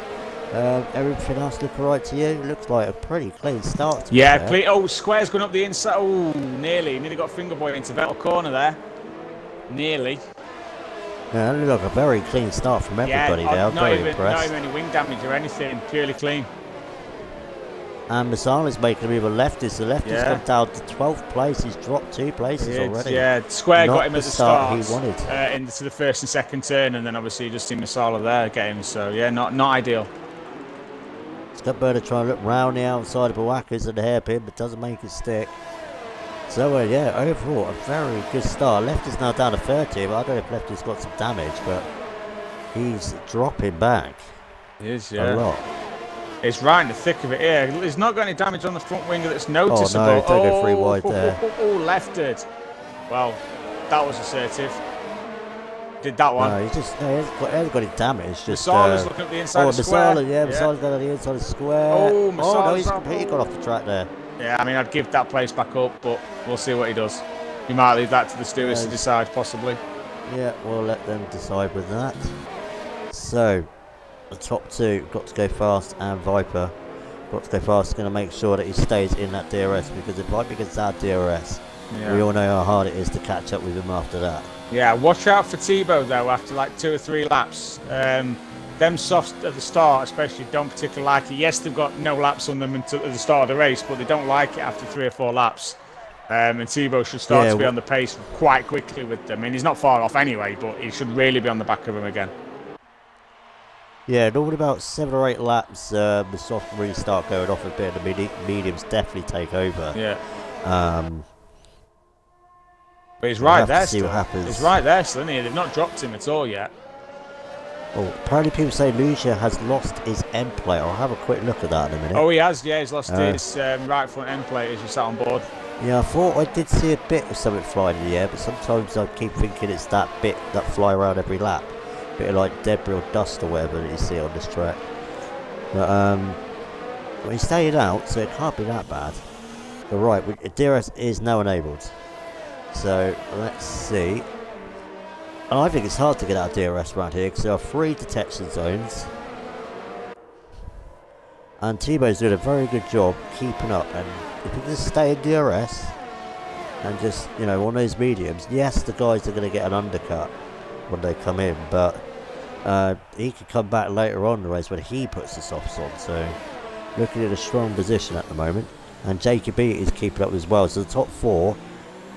Everything else looking right to you? Looks like a pretty clean start. Yeah, clean. Oh, Square's going up the inside. Oh, nearly got finger boy into Vettel corner there. Nearly. Yeah, that looked like a very clean start from everybody there. I'm very impressed. Not even any wing damage or anything. Purely clean. And Masala's making a move on leftist. The leftist come down to 12th place. He's dropped 2 places already. Yeah, Square Not got him at the start. He wanted. Into the first and second turn, and then obviously just see Masala there get him. So yeah, not ideal. Scott trying to look round the outside of Bawakas and the hairpin, but doesn't make it stick. So yeah, overall a very good start. Lefty's now down to 30, but I don't know if Lefty's got some damage, but he's dropping back. He is, yeah. A lot. It's right in the thick of it here. He's not got any damage on the front wing that's noticeable. Oh no, don't go 3 wide there. Lefted. Well, that was assertive. Did that one. No, he hasn't got any damage. Just Masala's looking at the inside of Square. Masala's got on the inside of Square. Oh, no, he's completely got off the track there. Yeah, I mean, I'd give that place back up, but we'll see what he does. He might leave that to the stewards to decide, possibly. Yeah, we'll let them decide with that. So, the top 2, Got to Go Fast and Viper. Got to Go Fast is going to make sure that he stays in that DRS, because if Viper gets out DRS, we all know how hard it is to catch up with him after that. Yeah, watch out for Tebow though after like 2 or 3 laps. Them softs at the start especially don't particularly like it. Yes, they've got no laps on them until at the start of the race, but they don't like it after 3 or 4 laps. And Tebow should start to be on the pace quite quickly with them. I mean, he's not far off anyway, but he should really be on the back of him again. Yeah, normally about 7 or 8 laps, the soft really start going off a bit, and the mediums definitely take over. Yeah. But he's We'll right have to there see still. what happens. He's right there still, isn't he? They've not dropped him at all yet. Oh, apparently people say Lucia has lost his end plate. I'll have a quick look at that in a minute. Oh, he has, yeah. He's lost his right front end plate as you sat on board. Yeah, I thought I did see a bit of something flying in the air, but sometimes I keep thinking it's that bit that fly around every lap. A bit of like debris or dust or whatever that you see on this track. But, well, he's staying out, so it can't be that bad. But right, DRS is now enabled. So, let's see. And I think it's hard to get out of DRS around here because there are 3 detection zones. And Tebow's doing a very good job keeping up. And if he can just stay in DRS and just, on those mediums, yes, the guys are going to get an undercut when they come in. But he could come back later on in the race when he puts the softs on. So, looking in a strong position at the moment. And Jacob E is keeping up as well. So, the top 4.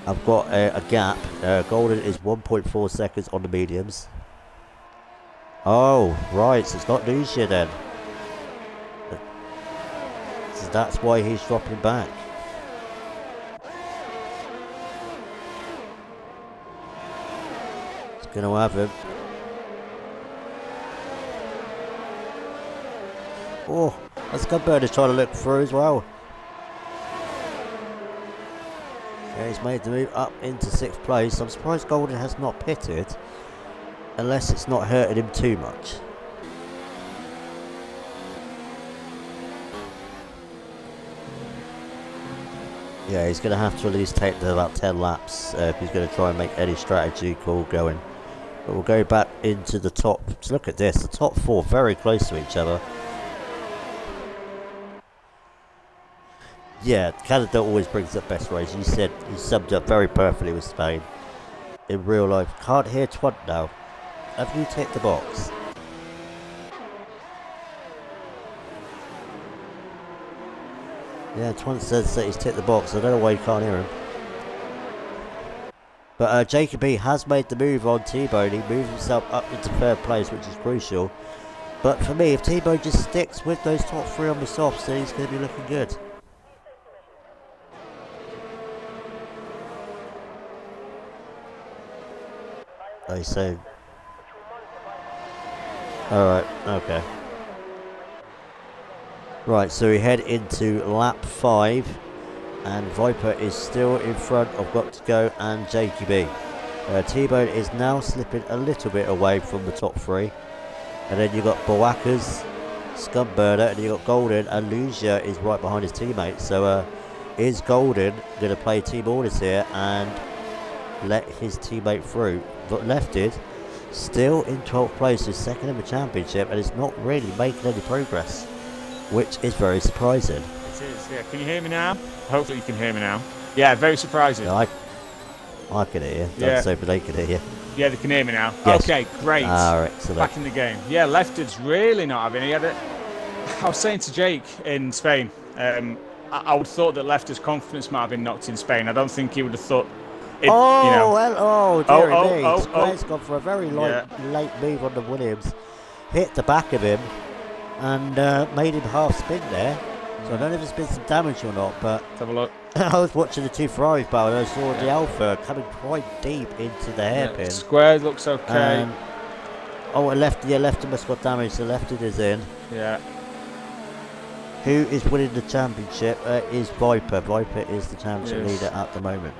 I've got a gap. Golden is 1.4 seconds on the mediums. Oh, right. So it's not Lucia then. So that's why he's dropping back. It's going to have him. Oh, And Scudbird is trying to look through as well. Yeah, he's made the move up into 6th place. I'm surprised Golden has not pitted, unless it's not hurting him too much. Yeah, he's going to have to at least take about 10 laps if he's going to try and make any strategy call going. But we'll go back into the top. So look at this, the top 4 very close to each other. Yeah, Canada always brings up best race. You said you summed up very perfectly with Spain. In real life, can't hear Twant now. Have you ticked the box? Yeah, Twant says that he's ticked the box. I don't know why you can't hear him. But Jacoby has made the move on T-Bone. He moved himself up into 3rd place, which is crucial. But for me, if T-Bone just sticks with those top 3 on the softs, then he's going to be looking good. I say. Alright, okay. Right, so we head into lap 5. And Viper is still in front of Got to Go and JQB. T-Bone is now slipping a little bit away from the top 3. And then you've got Boakas, Scumburner, and you've got Golden, and Lucia is right behind his teammate. So is Golden going to play team orders here and let his teammate through? But Lefted still in 12th place, is second in the championship, and is not really making any progress, which is very surprising. It is, yeah. Can you hear me now? Hopefully you can hear me now. Yeah, very surprising. Yeah, I can hear you. Yeah. So they can hear you. Yeah, they can hear me now. Yes. Okay, great. Excellent. Back in the game. Yeah, Lefted's really not having it. I was saying to Jake in Spain, I would have thought that Lefted's confidence might have been knocked in Spain. I don't think he would have thought... It, oh, you know. well, dearie me. Square's gone for a very late move on the Williams. Hit the back of him and made him half spin there. So I don't know if there's been some damage or not, but... Let's have a look. I was watching the 2 Ferraris battle and I saw the Alpha coming quite deep into the hairpin. Yeah, Square looks okay. Lefty must have got damaged, so Lefty is in. Yeah. Who is winning the championship is Viper. Viper is the championship leader at the moment.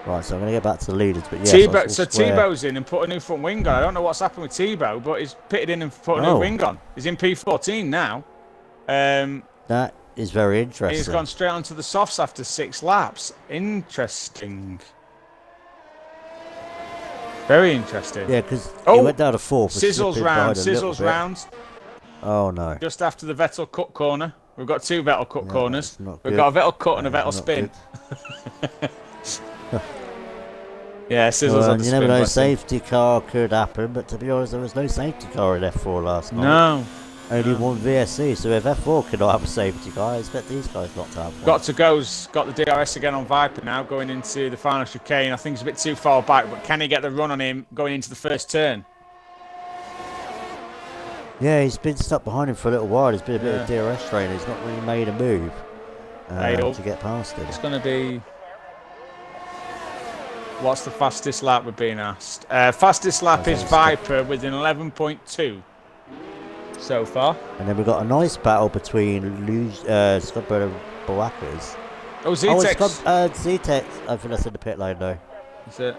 Right, so I'm going to get back to the leaders, but yeah. So Tebow's in and put a new front wing on. I don't know what's happened with Tebow, but he's pitted in and put a new wing on. He's in P14 now. That is very interesting. He's gone straight onto the softs after 6 laps. Interesting. Very interesting. Yeah, because he went down to 4th. Sizzles round. Oh no. Just after the Vettel cut corner. We've got 2 Vettel cut corners. We've got a Vettel cut and a Vettel spin. Yeah, Sizzles on the you spin. never know, safety car could happen, but to be honest, there was no safety car in F4 last night. No. Only one VSC, so if F4 cannot have a safety car, I expect these guys not to have one. Got to Go's got the DRS again on Viper now, going into the final chicane. I think he's a bit too far back, but can he get the run on him going into the first turn? Yeah, he's been stuck behind him for a little while. There's been a bit of DRS training. He's not really made a move to get past him. It's going to be... What's the fastest lap we're being asked? Fastest lap is Viper with an 11.2 so far. And then we've got a nice battle between Scudbird and Boakas. Oh, Zetex. Zetex. I think that's in the pit lane though. Is it?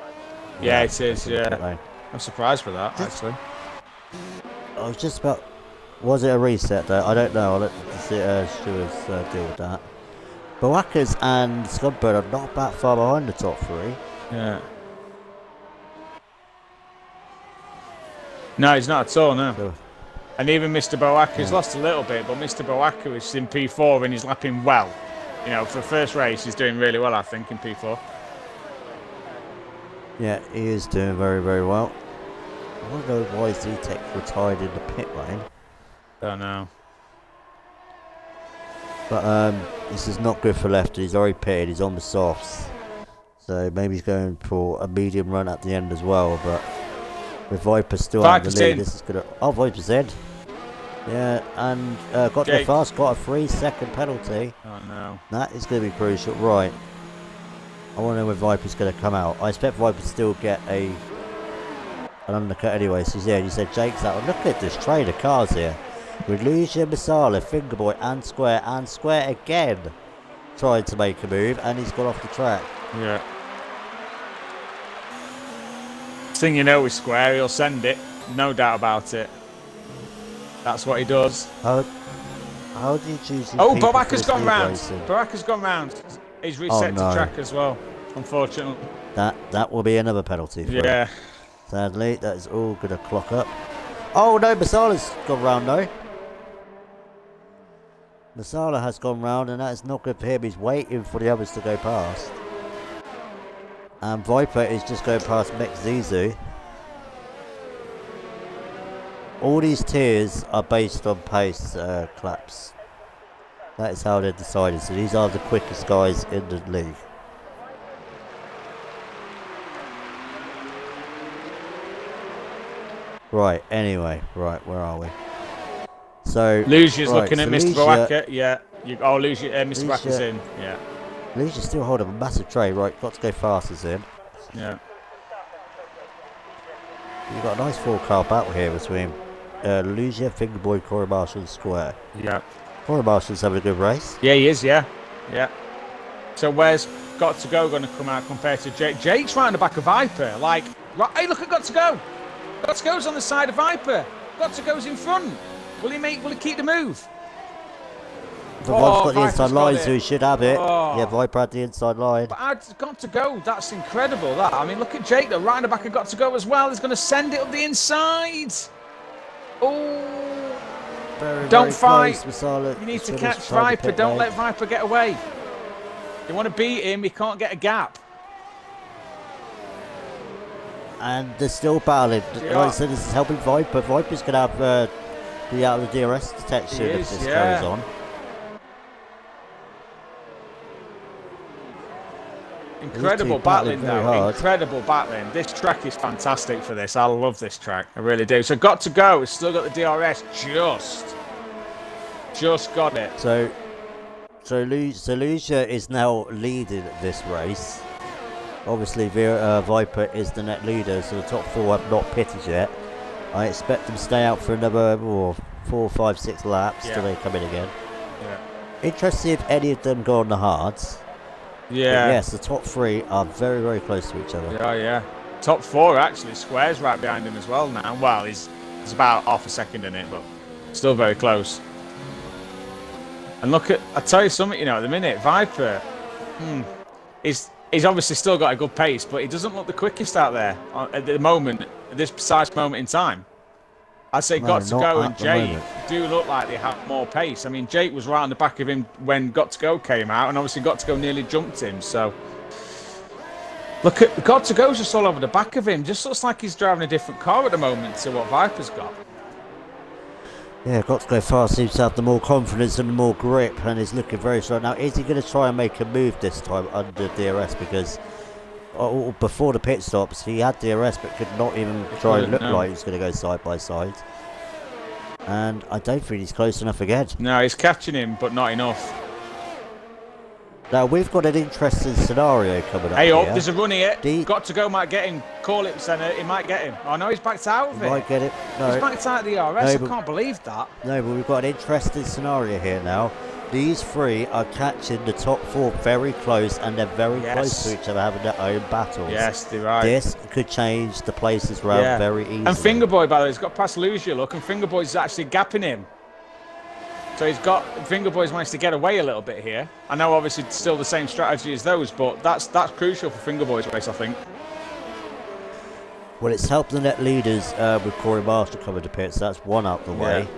Yeah, it is, yeah. I'm surprised with that, actually. I was just about... Was it a reset though? I don't know. I'll let the stewards deal with that. Boakas and Scudbird are not that far behind the top 3. Yeah. No, he's not at all, no. So, and even Mr. Boaka's lost a little bit, but Mr. Boaka is in P4 and he's lapping well. You know, for the first race, he's doing really well, I think, in P4. Yeah, he is doing very, very well. I don't know why Zetex retired in the pit lane. Don't know. But this is not good for Lefty. He's already pitted. He's on the softs. So maybe he's going for a medium run at the end as well. But with Viper still out of the lead, this is going to... Oh, Viper's in. Yeah, and got there fast. Got a 3-second penalty. Oh, no. That is going to be crucial. Right. I want to know when Viper's going to come out. I expect Viper to still get an undercut anyway. So yeah, you said Jake's out. Look at this train of cars here. With Lucia, Masala, Fingerboy, and Square again trying to make a move, and he's gone off the track. Yeah. Thing you know with Square, he'll send it, no doubt about it. That's what he does. How do you choose? Baraka's gone round. Baraka's gone round. He's reset to track as well, unfortunately. That will be another penalty. For him. Sadly, that is all going to clock up. Oh no, Masala's gone round though. Masala has gone round, and that is not good for him. He's waiting for the others to go past. And Viper is just going past Mekzizu. All these tiers are based on pace claps. That is how they're decided. So these are the quickest guys in the league. Right, anyway. Right, where are we? So Lucia's looking at Mr. Baraka. Yeah. Lucia, Mr. Baraka's in. Yeah. Lucia's still holding a massive tray. Right, got to go fast as in. Yeah. You've got a nice four-car battle here between Lucia, Fingerboy, Corey Marshall, and Square. Yeah. Corey Marshall's having a good race. Yeah, he is, yeah. Yeah. So where's Got to Go going to come out compared to Jake? Jake's right on the back of Viper. Like, right, hey, look at Got to Go. Got to Go's on the side of Viper. Got to Go's in front. Will he keep the move? The one's got the inside line, so he should have it. Yeah, Viper had the inside line. But I've Got to Go. That's incredible, that. I mean, look at Jake, though, right in the back of Got to Go as well. He's going to send it up the inside. Oh. Don't fight. You need to catch Viper. Don't let Viper get away. You want to beat him, he can't get a gap. And they're still battling. Like I said, this is helping Viper. Viper's going to have be out of the DRS detection if this carries on. Incredible battling, though. Incredible battling. This track is fantastic for this. I love this track. I really do. So Got to Go. It's still got the DRS. Just got it. So Lucia is now leading this race. Obviously, Viper is the net leader, so the top four have not pitted yet. I expect them to stay out for another 4, 5, 6 laps till they come in again. Yeah. Interesting if any of them go on the hards. Yeah. But yes, the top 3 are very, very close to each other. Yeah. Top 4 actually. Square's right behind him as well now. Well, he's about half a second in it, but still very close. And look at, I tell you something, at the minute, Viper, he's obviously still got a good pace, but he doesn't look the quickest out there at the moment, at this precise moment in time. I'd say Got to Go and Jake do look like they have more pace. I mean, Jake was right on the back of him when Got to Go came out, and obviously Got to Go nearly jumped him. So, look at Got to Go's just all over the back of him. Just looks like he's driving a different car at the moment to what Viper's got. Yeah, Got to Go fast seems to have the more confidence and the more grip, and is looking very strong. Now, is he going to try and make a move this time under DRS? Because before the pit stops, he had DRS but could not even try and look like he was going to go side by side. And I don't think he's close enough again. No, he's catching him, but not enough. Now, we've got an interesting scenario coming up. Hey, there's a run here. Got to Go might get him. Call it, Senna. He might get him. Oh, no, he's backed out of it. Might get it. No. He's backed out of the RS. I can't believe that. No, but we've got an interesting scenario here now. These 3 are catching the top 4 very close, and they're very close to each other, having their own battles. Yes, they're right. This could change the places around very easily. And Fingerboy, by the way, he's got past Lucia, look, and Fingerboy's actually gapping him. So Fingerboy's managed to get away a little bit here. I know, obviously, it's still the same strategy as those, but that's crucial for Fingerboy's race, I think. Well, it's helped the net leaders with Corey Marshall coming to pits, so that's one out the way.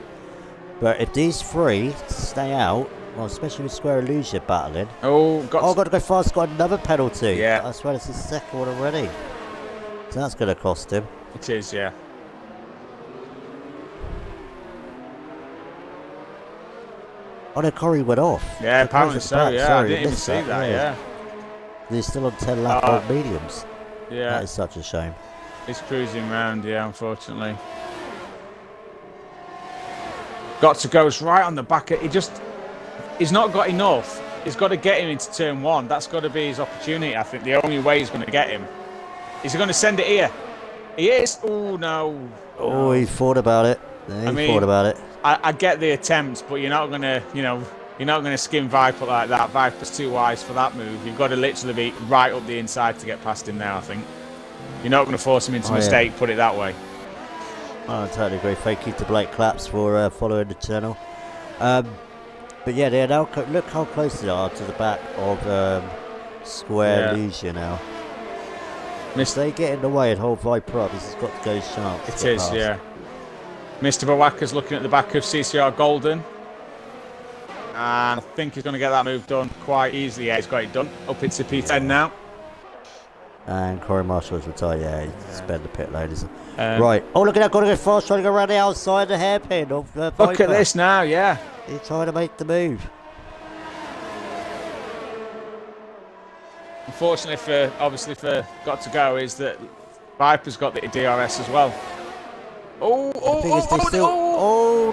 But if these 3 stay out, well, especially with Square and Lucia battling. Got to go fast, got another penalty. Yeah. I swear it's his second one already. So that's going to cost him. It is, yeah. Oh no, Corey went off. Yeah, apparently so, yeah. Sorry, I didn't even see that, yeah. He's still on 10 lap on mediums. Yeah. That is such a shame. He's cruising round, yeah, unfortunately. Got to Go's right on the back. He's not got enough. He's got to get him into turn 1. That's got to be his opportunity, I think. The only way he's going to get him. Is he going to send it here? He is. Oh, no. Oh, he thought about it. He thought about it. I get the attempt, but you're not gonna, you're not gonna skim Viper like that. Viper's too wise for that move. You've got to literally be right up the inside to get past him now. I think you're not gonna force him into a mistake. Put it that way. I totally agree. Thank you to Blake Claps for following the channel. But yeah, they're now look how close they are to the back of Square Leisure now. If they get in the way and hold Viper up, this has got to go sharp. It is, past. Yeah. Mr. Bawaka's looking at the back of CCR Golden. And I think he's going to get that move done quite easily. Yeah, he's got it done. Up into P10 now. And Corey Marshall is retired. Yeah, he's spent the pit lane. Right. Oh, look at that. Got to go fast. Trying to go around the outside the hairpin of Viper. Look at this now, yeah. He's trying to make the move. Unfortunately obviously for Got To Go is that Viper's got the DRS as well. Oh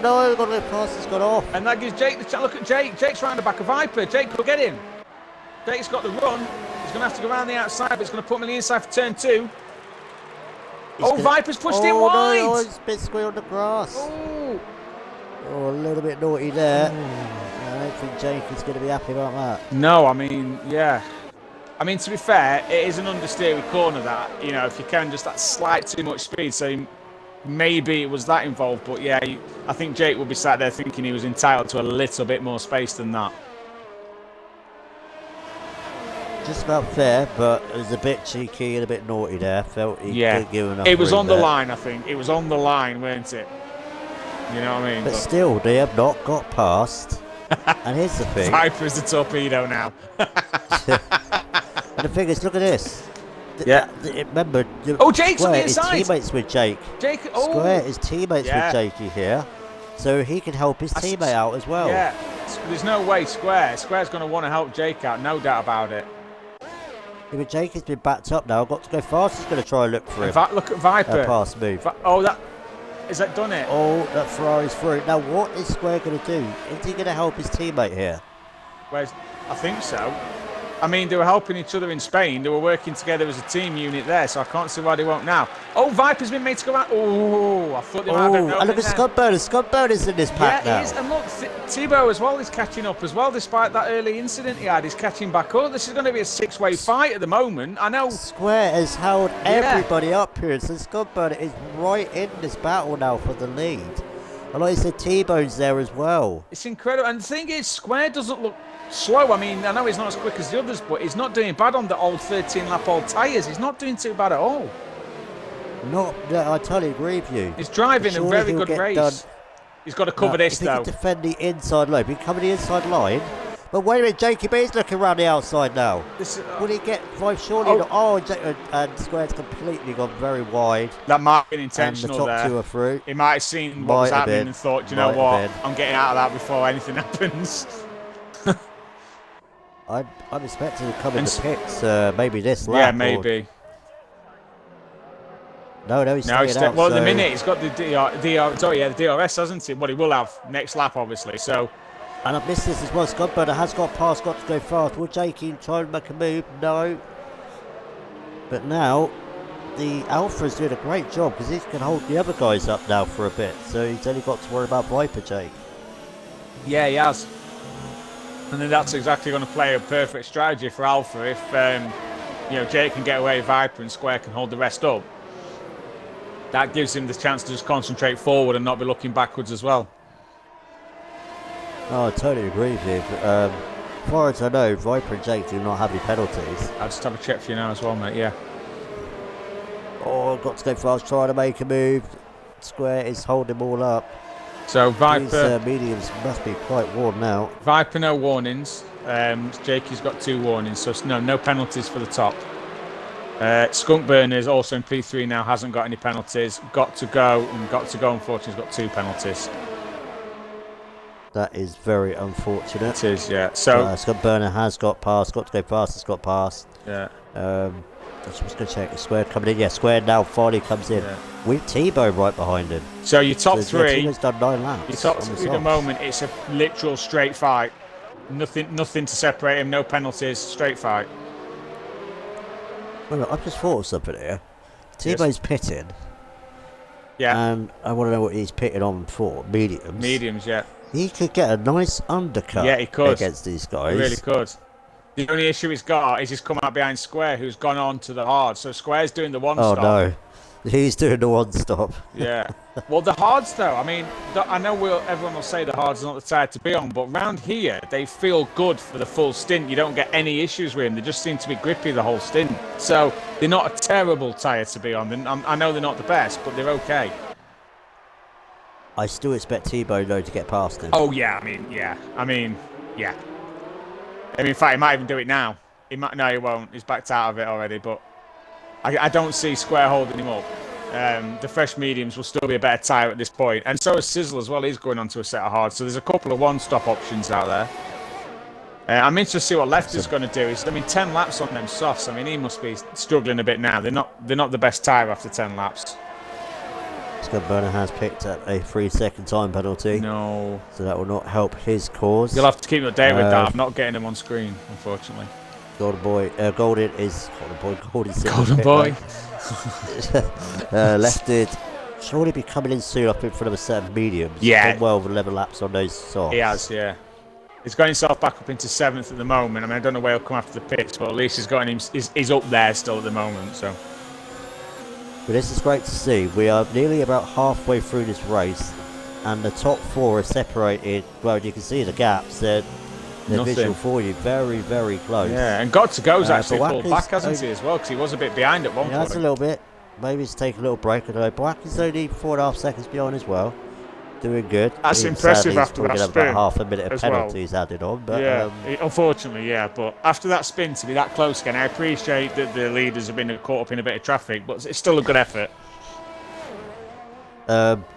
no, got to go past, it's got off. And that gives Jake the chance. Look at Jake. Jake's round the back of Viper. Jake could get him. Jake's got the run. He's going to have to go around the outside, but it's going to put him on the inside for turn 2. Viper's pushed him wide. No, it's a bit square on the grass. Oh, a little bit naughty there. I don't think Jake is going to be happy about that. No, I mean, yeah. I mean, to be fair, it is an understeer corner that, if you can, just that slight too much speed. So maybe it was that involved. But yeah, I think Jake will be sat there thinking he was entitled to a little bit more space than that. Just about fair, but it was a bit cheeky and a bit naughty there. Felt he couldn't give enough. It was on the line, I think. It was on the line, weren't it? You know what I mean? But still, they have not got past. And here's the thing. Viper's the torpedo now. And the thing is, look at this. Remember, Jake's on the inside. Is teammates with Jake. Square is teammates with Jakey here, so he can help his teammate out as well. Yeah, there's no way Square's going to want to help Jake out, no doubt about it. Yeah, but Jake has been backed up now. Got to go fast. He's going to try and look for him. Look at Viper. Pass move. Is that done it? Oh, that Ferrari's through. Now, what is Square going to do? Is he going to help his teammate here? I think so. I mean, they were helping each other in Spain. They were working together as a team unit there, so I can't see why they won't now. Oh, Viper's been made to go out. Oh, I thought they might have known. And look at Scott Burners. Scott Burners in this pack now. Yeah, he is. And look, Thibaut as well is catching up as well, despite that early incident he had. He's catching back up. This is going to be a 6-way fight at the moment. I know. Square has held everybody up here, so Scott Burner is right in this battle now for the lead. And like I said, T-Bone's there as well. It's incredible. And the thing is, Square doesn't look slow. I mean, I know he's not as quick as the others, but he's not doing bad on the old 13-lap old tyres. He's not doing too bad at all. I totally agree with you. He's driving a very good race. He's got to cover this, though. He can defend the inside line. He can cover the inside line. But wait a minute, Jakey B is looking around the outside now. Will he get 5 surely? And Square's completely gone very wide. That might have been intentional there. The top 2 are through. He might have seen what was happening and thought, you know what, I'm getting out of that before anything happens. I'm expecting to come in the pits, maybe this lap. Yeah, maybe. No, he's staying out. Well, at the minute, he's got the DRS, hasn't he? Well, he will have next lap, obviously, so... And I've missed this as well. Scott Burner has got past, got to go fast. Will Jakey try and make a move? No. But now, the Alpha's doing a great job because he can hold the other guys up now for a bit. So he's only got to worry about Viper, Jake. Yeah, he has. And then that's exactly going to play a perfect strategy for Alpha if, Jake can get away with Viper and Square can hold the rest up. That gives him the chance to just concentrate forward and not be looking backwards as well. Oh, I totally agree with you. As far as I know, Viper and Jake do not have any penalties. I'll just have a check for you now as well, mate, yeah. Oh, got to go fast, trying to make a move. Square is holding them all up. So Viper... These mediums must be quite worn now. Viper, no warnings. Jakey's got 2 warnings, so no penalties for the top. Skunk Burner is also in P3 now, hasn't got any penalties. Got to go, unfortunately, has got 2 penalties. That is very unfortunate. It is, yeah. So Scott Burner has got past, got to go past, has got past. Yeah. I'm just going to check the Square coming in. Yeah, Square now finally comes in. Yeah. With T-Bone right behind him. So your top 3, T-Bone's done 9 laps. Your top 3 at the moment, it's a literal straight fight. Nothing to separate him, no penalties, straight fight. Well, I've just thought of something here. T-Bone's pitting. Yeah. And I want to know what he's pitted on for. Mediums. Mediums, yeah. He could get a nice undercut Yeah, he could. against these guys. He really could. The only issue he's got is he's come out behind Square, who's gone on to the hard. So Square's doing the one stop. Oh, no. He's doing the one stop. Yeah. Well, the hards, though, I mean, I know everyone will say the hards are not the tire to be on, but round here, they feel good for the full stint. You don't get any issues with them. They just seem to be grippy the whole stint. So they're not a terrible tire to be on. I know they're not the best, but they're okay. I still expect T-Bone, though, to get past him. Oh, yeah. I mean, yeah. I mean, in fact, he might even do it now. No, he won't. He's backed out of it already, but I don't see Square holding him up. The fresh mediums will still be a better tyre at this point. And so is Sizzle as well. He's going on to a set of hards. So there's a couple of one-stop options out there. I'm interested to see what Left is going to do. 10 laps on them softs. I mean, he must be struggling a bit now. They're not the best tyre after 10 laps. Scott Burner has picked up a 3-second time penalty. No. So that will not help his cause. You'll have to keep me updated with that. I'm not getting him on screen, unfortunately. Golden Boy. Golden Golden Boy. Lefted. Surely be coming in soon up in front of a set of mediums. Yeah. Done well with 11 laps on those softs. He has, yeah. He's got himself back up into 7th at the moment. I mean, I don't know where he'll come after the pits, but at least he's up there still at the moment, so. But this is great to see. We are nearly about halfway through this race, and the top 4 are separated. Well, you can see the gaps. They're visual for you. Very, very close. Yeah, and Got to Go's actually pulled back, hasn't he, as well? Because he was a bit behind at one point. That's a little bit. Maybe he's taking a little break. I don't know. Black is only 4.5 seconds behind as well. Doing good. That's impressive after that spin. About half a minute of penalties added on. But, yeah, unfortunately, yeah. But after that spin to be that close again, I appreciate that the leaders have been caught up in a bit of traffic, but it's still a good effort.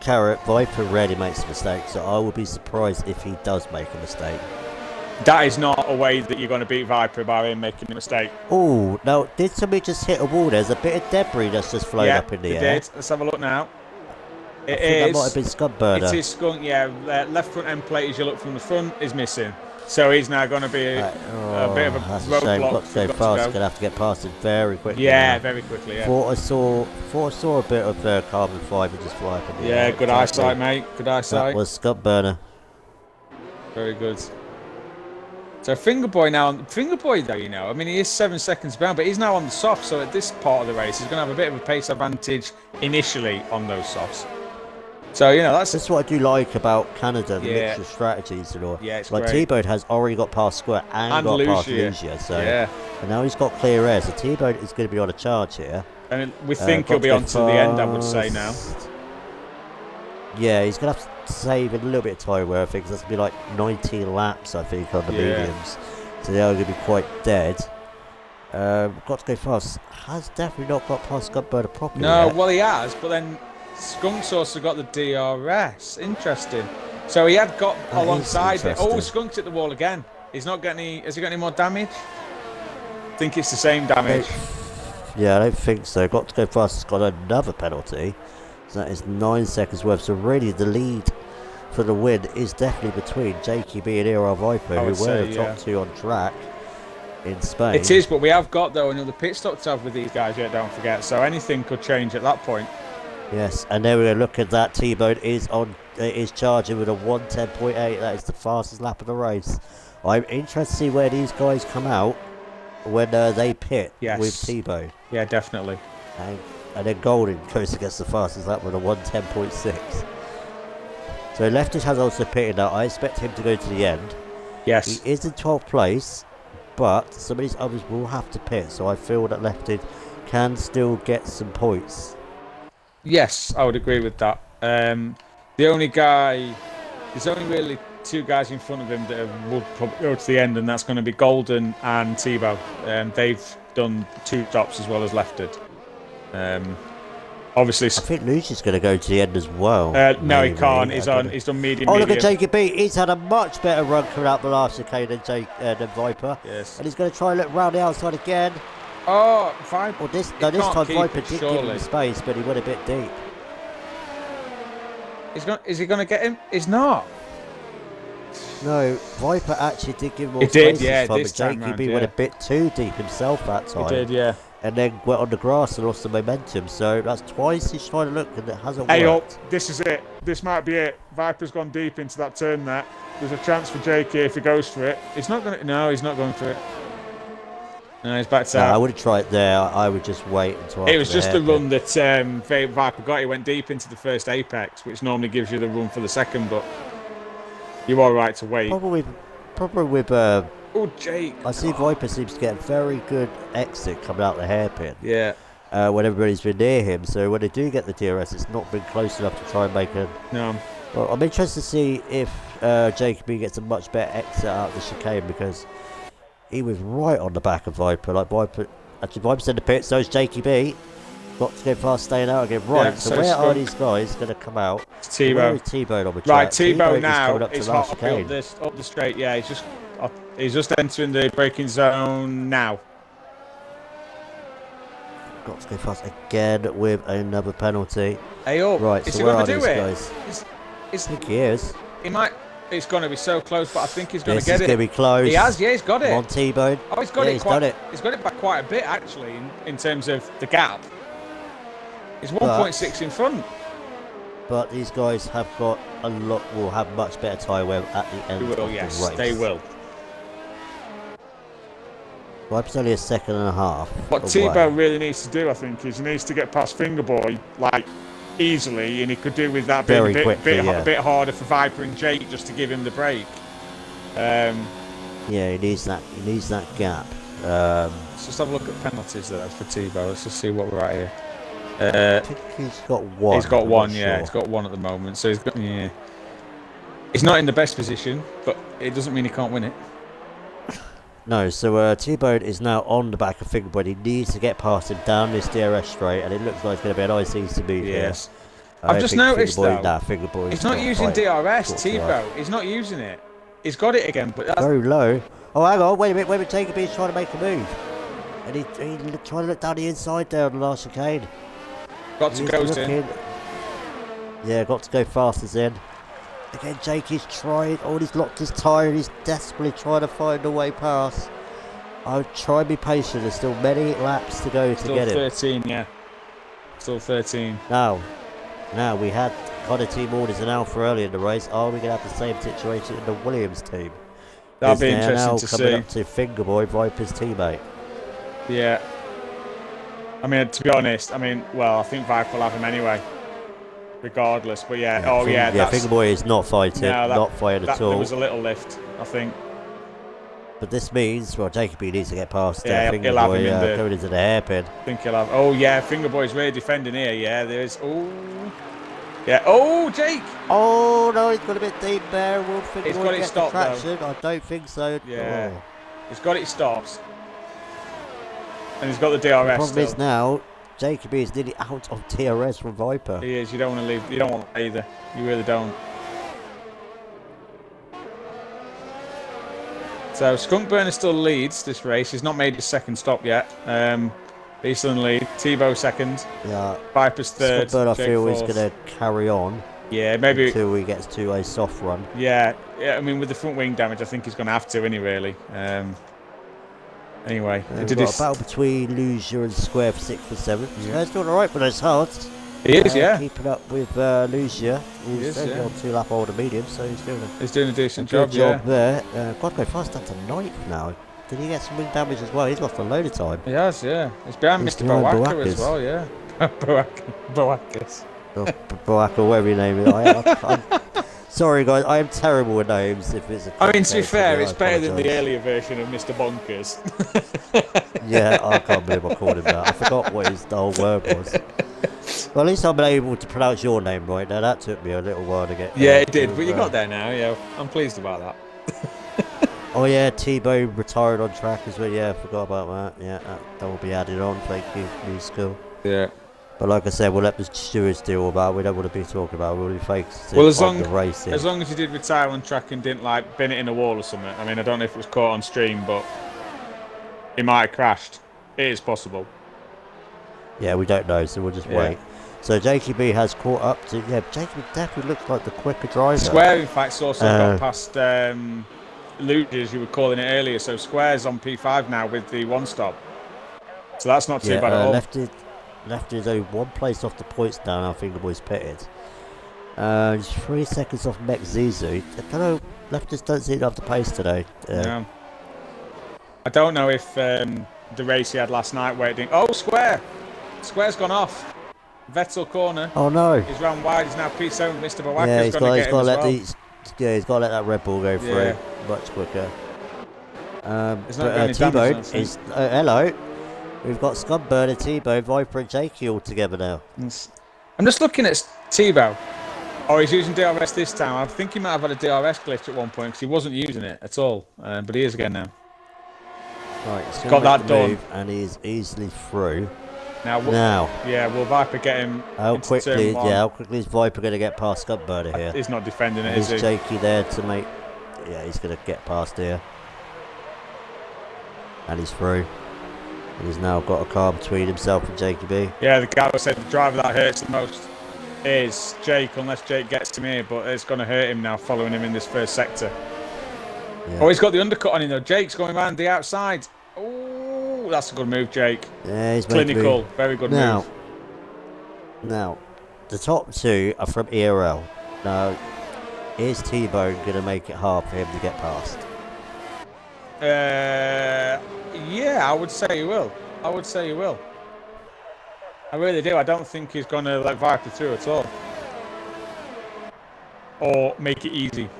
Carrot, Viper rarely makes mistakes, so I will be surprised if he does make a mistake. That is not a way that you're going to beat Viper by him making a mistake. Oh, now, did somebody just hit a wall? There's a bit of debris that's just flown up in the air. Did. Let's have a look now. I think that might have been Scud Burner. It is skunk, yeah. Left front end plate, as you look from the front, is missing. So he's now going to be a bit of a roadblock. Got to go fast. Going to have to get past it very quickly. Yeah, very quickly. Yeah. Thought I saw a bit of carbon fibre just fly up in the air. Yeah, good eyesight, mate. Good eyesight. That was Scud Burner. Very good. So Fingerboy now, though, you know, I mean, he is 7 seconds behind, but he's now on the soft. So at this part of the race, he's going to have a bit of a pace advantage initially on those softs. So, you know, that's what I do like about Canada, the mixture of strategies and all. Yeah, it's like great. T-Bone has already got past Square and got past Lucia, so and now he's got clear air, so T-Bone is going to be on a charge here. And we think he'll be on to the end, I would say now. Yeah, he's going to have to save a little bit of time where I think that's going to be like 90 laps, I think, on the mediums. So they are going to be quite dead. Got to go fast. Has definitely not got past Scud Burner properly yet. Well, he has, but then Skunk's also got the DRS. Interesting. So he had got alongside it. Oh, Skunk's at the wall again. He's not got any. Has he got any more damage? I think it's the same damage. Yeah, I don't think so. Got to go fast. It's got another penalty. So that is 9 seconds worth. So really, the lead for the win is definitely between JQB and ER Viper, who were the top 2 on track in Spain. It is, but we have got though another pit stop to have with these guys yet. Don't forget. So anything could change at that point. Yes, and there we go. Look at that. T-Bone is charging with a 1:10.8. That is the fastest lap of the race. I'm interested to see where these guys come out when they pit with T-Bone. Yeah, definitely. And then Golden goes against the fastest lap with a 1:10.6. So Leftish has also pitted out. I expect him to go to the end. Yes. He is in 12th place, but some of these others will have to pit. So I feel that Leftish can still get some points. Yes, I would agree with that. There's only really 2 guys in front of him that will probably go to the end, and that's going to be Golden and Tebow. They've done 2 stops as well as Lefted. Obviously, I think Luci's going to go to the end as well. No, he can't. He's done medium. Oh, look at JKB. He's had a much better run coming out the last chicane than Viper. Yes. And he's going to try and look round the outside again. Oh, Viper. Well, this time Viper did give him space, but he went a bit deep. Is he going to get him? He's not. No, Viper actually did give him more space. He did, yeah. This time, but JQB went a bit too deep himself that time. He did, yeah. and then went on the grass and lost the momentum. So that's twice he's tried to look and it hasn't Hey up, worked. this is it. This might be it. Viper's gone deep into that turn there. There's a chance for Jake here if he goes for it. He's not going to... No, he's not going for it. No, he's backed No, I out. wouldn't try it there. I would just wait until It after was the just the hairpin. run that Viper got. He went deep into the first apex, which normally gives you the run for the second, but you're all right to wait. Problem with Oh, Jake. I see Viper seems to get a very good exit coming out the hairpin. Yeah. When everybody's been near him. So when they do get the DRS, it's not been close enough to try and make a... No. Well, I'm interested to see if Jacoby gets a much better exit out of the chicane, because he was right on the back of Viper. Like Viper's in the pit, so is Jacoby. Got to go fast, staying out again. Right, Yeah, so so where are Skunk. these guys going to come out? It's So where is Tebow. T-Bone on the track? Right, Tebow T-Bone now coming up to is the last hot chicane. up the straight. Yeah, he's just entering the braking zone now. Got to go fast again with another penalty. Hey up. Right, Is so he where going are to do these it? guys? I Is, think he is. he might. It's going to be so close, but I think he's going This to get is it. going to be close. He has, yeah, he's got Come it. on, T-Bone. Oh, he's got Yeah, it. he's Quite, done it. He's got it by quite a bit actually in terms of the gap. He's 1.6 in front. But these guys have got will have much better tyre wear at the end They will, of yes, the race. they will. Viper's only a second and a half. What away. Tebow really needs to do, I think, is he needs to get past Fingerboy like easily, and he could do with that being Very quickly, a bit harder for Viper and Jake just to give him the break. Yeah, he needs that. He needs that gap. Let's just have a look at penalties there for Tebow. Let's just see what we're at here. I think he's got one. He's got I'm one, not yeah. sure. He's got one at the moment, so he's not in the best position, but it doesn't mean he can't win it. No, so T-Bone is now on the back of Fingerboy. He needs to get past him down this DRS straight, and it looks like it's going to be a nice easy move Yes. here. I've just noticed though, Fingerboy he's not using DRS, Tebow. He's not using it. He's got it again, but that's very low. Oh, hang on, wait a minute. Jacoby's trying to make a move, and he's trying to look down the inside there on the last chicane. got to go in. Yeah, got to go fast as in. Again, Jake is trying. Oh, he's locked his tyre. He's desperately trying to find a way past. I'll try and be patient. There's still many laps to go to Still get it. 13, yeah. Still 13. Now we had kind of team orders and Alpha early in the race. Are we going to have the same situation in the Williams team? That'll be They're now interesting to coming see. up to Fingerboy, Viper's teammate. Yeah. I mean, to be honest, I think Viper will have him anyway. Regardless, but yeah. Fingerboy is not fighting, not fighting at all. There was a little lift, I think. But this means, well, Jacoby needs to get past Yeah, he'll have him Fingerboy in going into the hairpin. I think he'll have. Oh yeah, Fingerboy's really defending here. Yeah, there's. Oh. Yeah. Oh, Jake. Oh no, he's got a bit deep there. Will He's Fingerboy got it get stopped, the traction? I don't think so. Yeah. Oh. He's got it stopped. And he's got the DRS. The problem still. is now, Jacoby is nearly out of DRS from Viper. He is. You don't want to leave. You don't want that either. You really don't. So Skunkburner still leads this race. He's not made his second stop yet. He's still in the lead. Tebow second. Yeah. Viper's third. Scott Bird, I Jake feel, is fourth. going to carry on. Yeah, maybe. Until he gets to a soft run. Yeah. I mean, with the front wing damage, I think he's going to have to, isn't he, really? Anyway. We've got a battle between Lucia and Square for 6th and 7th. Yeah. He's doing alright, but it's hard. He is, yeah. Keeping up with Lucia. He's only yeah. on 2 lap older medium, so he's doing a decent good job yeah. there. Got to go fast down to 9th now. Did he get some wing damage as well? He's lost a load of time. He has, yeah. He's behind Mr. Boaka as well, yeah. Boakas. Boaka, whatever your name is. I'm sorry, guys. I am terrible with names. If it's I mean, to be fair, it's better than the apologise. earlier version of Mr. Bonkers. Yeah, I can't believe I called him that. I forgot what his whole word was. Well, at least I'm able to pronounce your name right now. That took me a little while to get. Yeah, it did, but you got there now, yeah. I'm pleased about that. Oh yeah, Tebow retired on track as well. Yeah, I forgot about that. Yeah, that will be added on. Thank you, new school. Yeah. But like I said, we'll let the stewards deal with that. We don't want to be talking about it. We'll be focused Well, on the racing. as long as you did retire on track and didn't like bin it in a wall or something. I mean, I don't know if it was caught on stream, but he might have crashed. It is possible. Yeah, we don't know, so we'll just wait. So JKB has caught up to JKB definitely looks like the quicker driver. Square, in fact, also got past Luge, as you were calling it earlier. So Square's on P5 now with the one stop. So that's not too bad at all. Left is only one place off the points now, and I think the boys pitted. 3 seconds off Mek Zizu. I don't know, leftists don't seem to have the pace today. No. I don't know if the race he had last night where it didn't... Oh, Square! Square's gone off. Vettel corner. Oh no! He's round wide. He's now P7. Mr. Bawaka's Yeah, he's got to let he's got to let that Red Bull go through much quicker. T-Bone is hello. We've got Scumburn and T-Bone, Viper and Jakey all together now. I'm just looking at T-Bone. Oh, he's using DRS this time. I think he might have had a DRS glitch at one point because he wasn't using it at all. But he is again now. Right, he's got that done, and he's easily through. Now, yeah, will Viper get him? How quickly? Yeah, how quickly is Viper going to get past Scumburn here? He's not defending it, is he? Is Jakey there to make? Yeah, he's going to get past here, and he's through. And he's now got a car between himself and Jakey B. Yeah, the guy who said the driver that hurts the most is Jake, unless Jake gets to me, but it's going to hurt him now following him in this first sector. Yeah. Oh, he's got the undercut on him though. Jake's going around the outside. Oh, that's a good move, Jake. Yeah, he's clinical. Very good move. Now, the top two are from ERL. Now, is T-Bone going to make it hard for him to get past? Yeah, I would say he will. I really do. I don't think he's going to let Viper through at all. Or make it easy.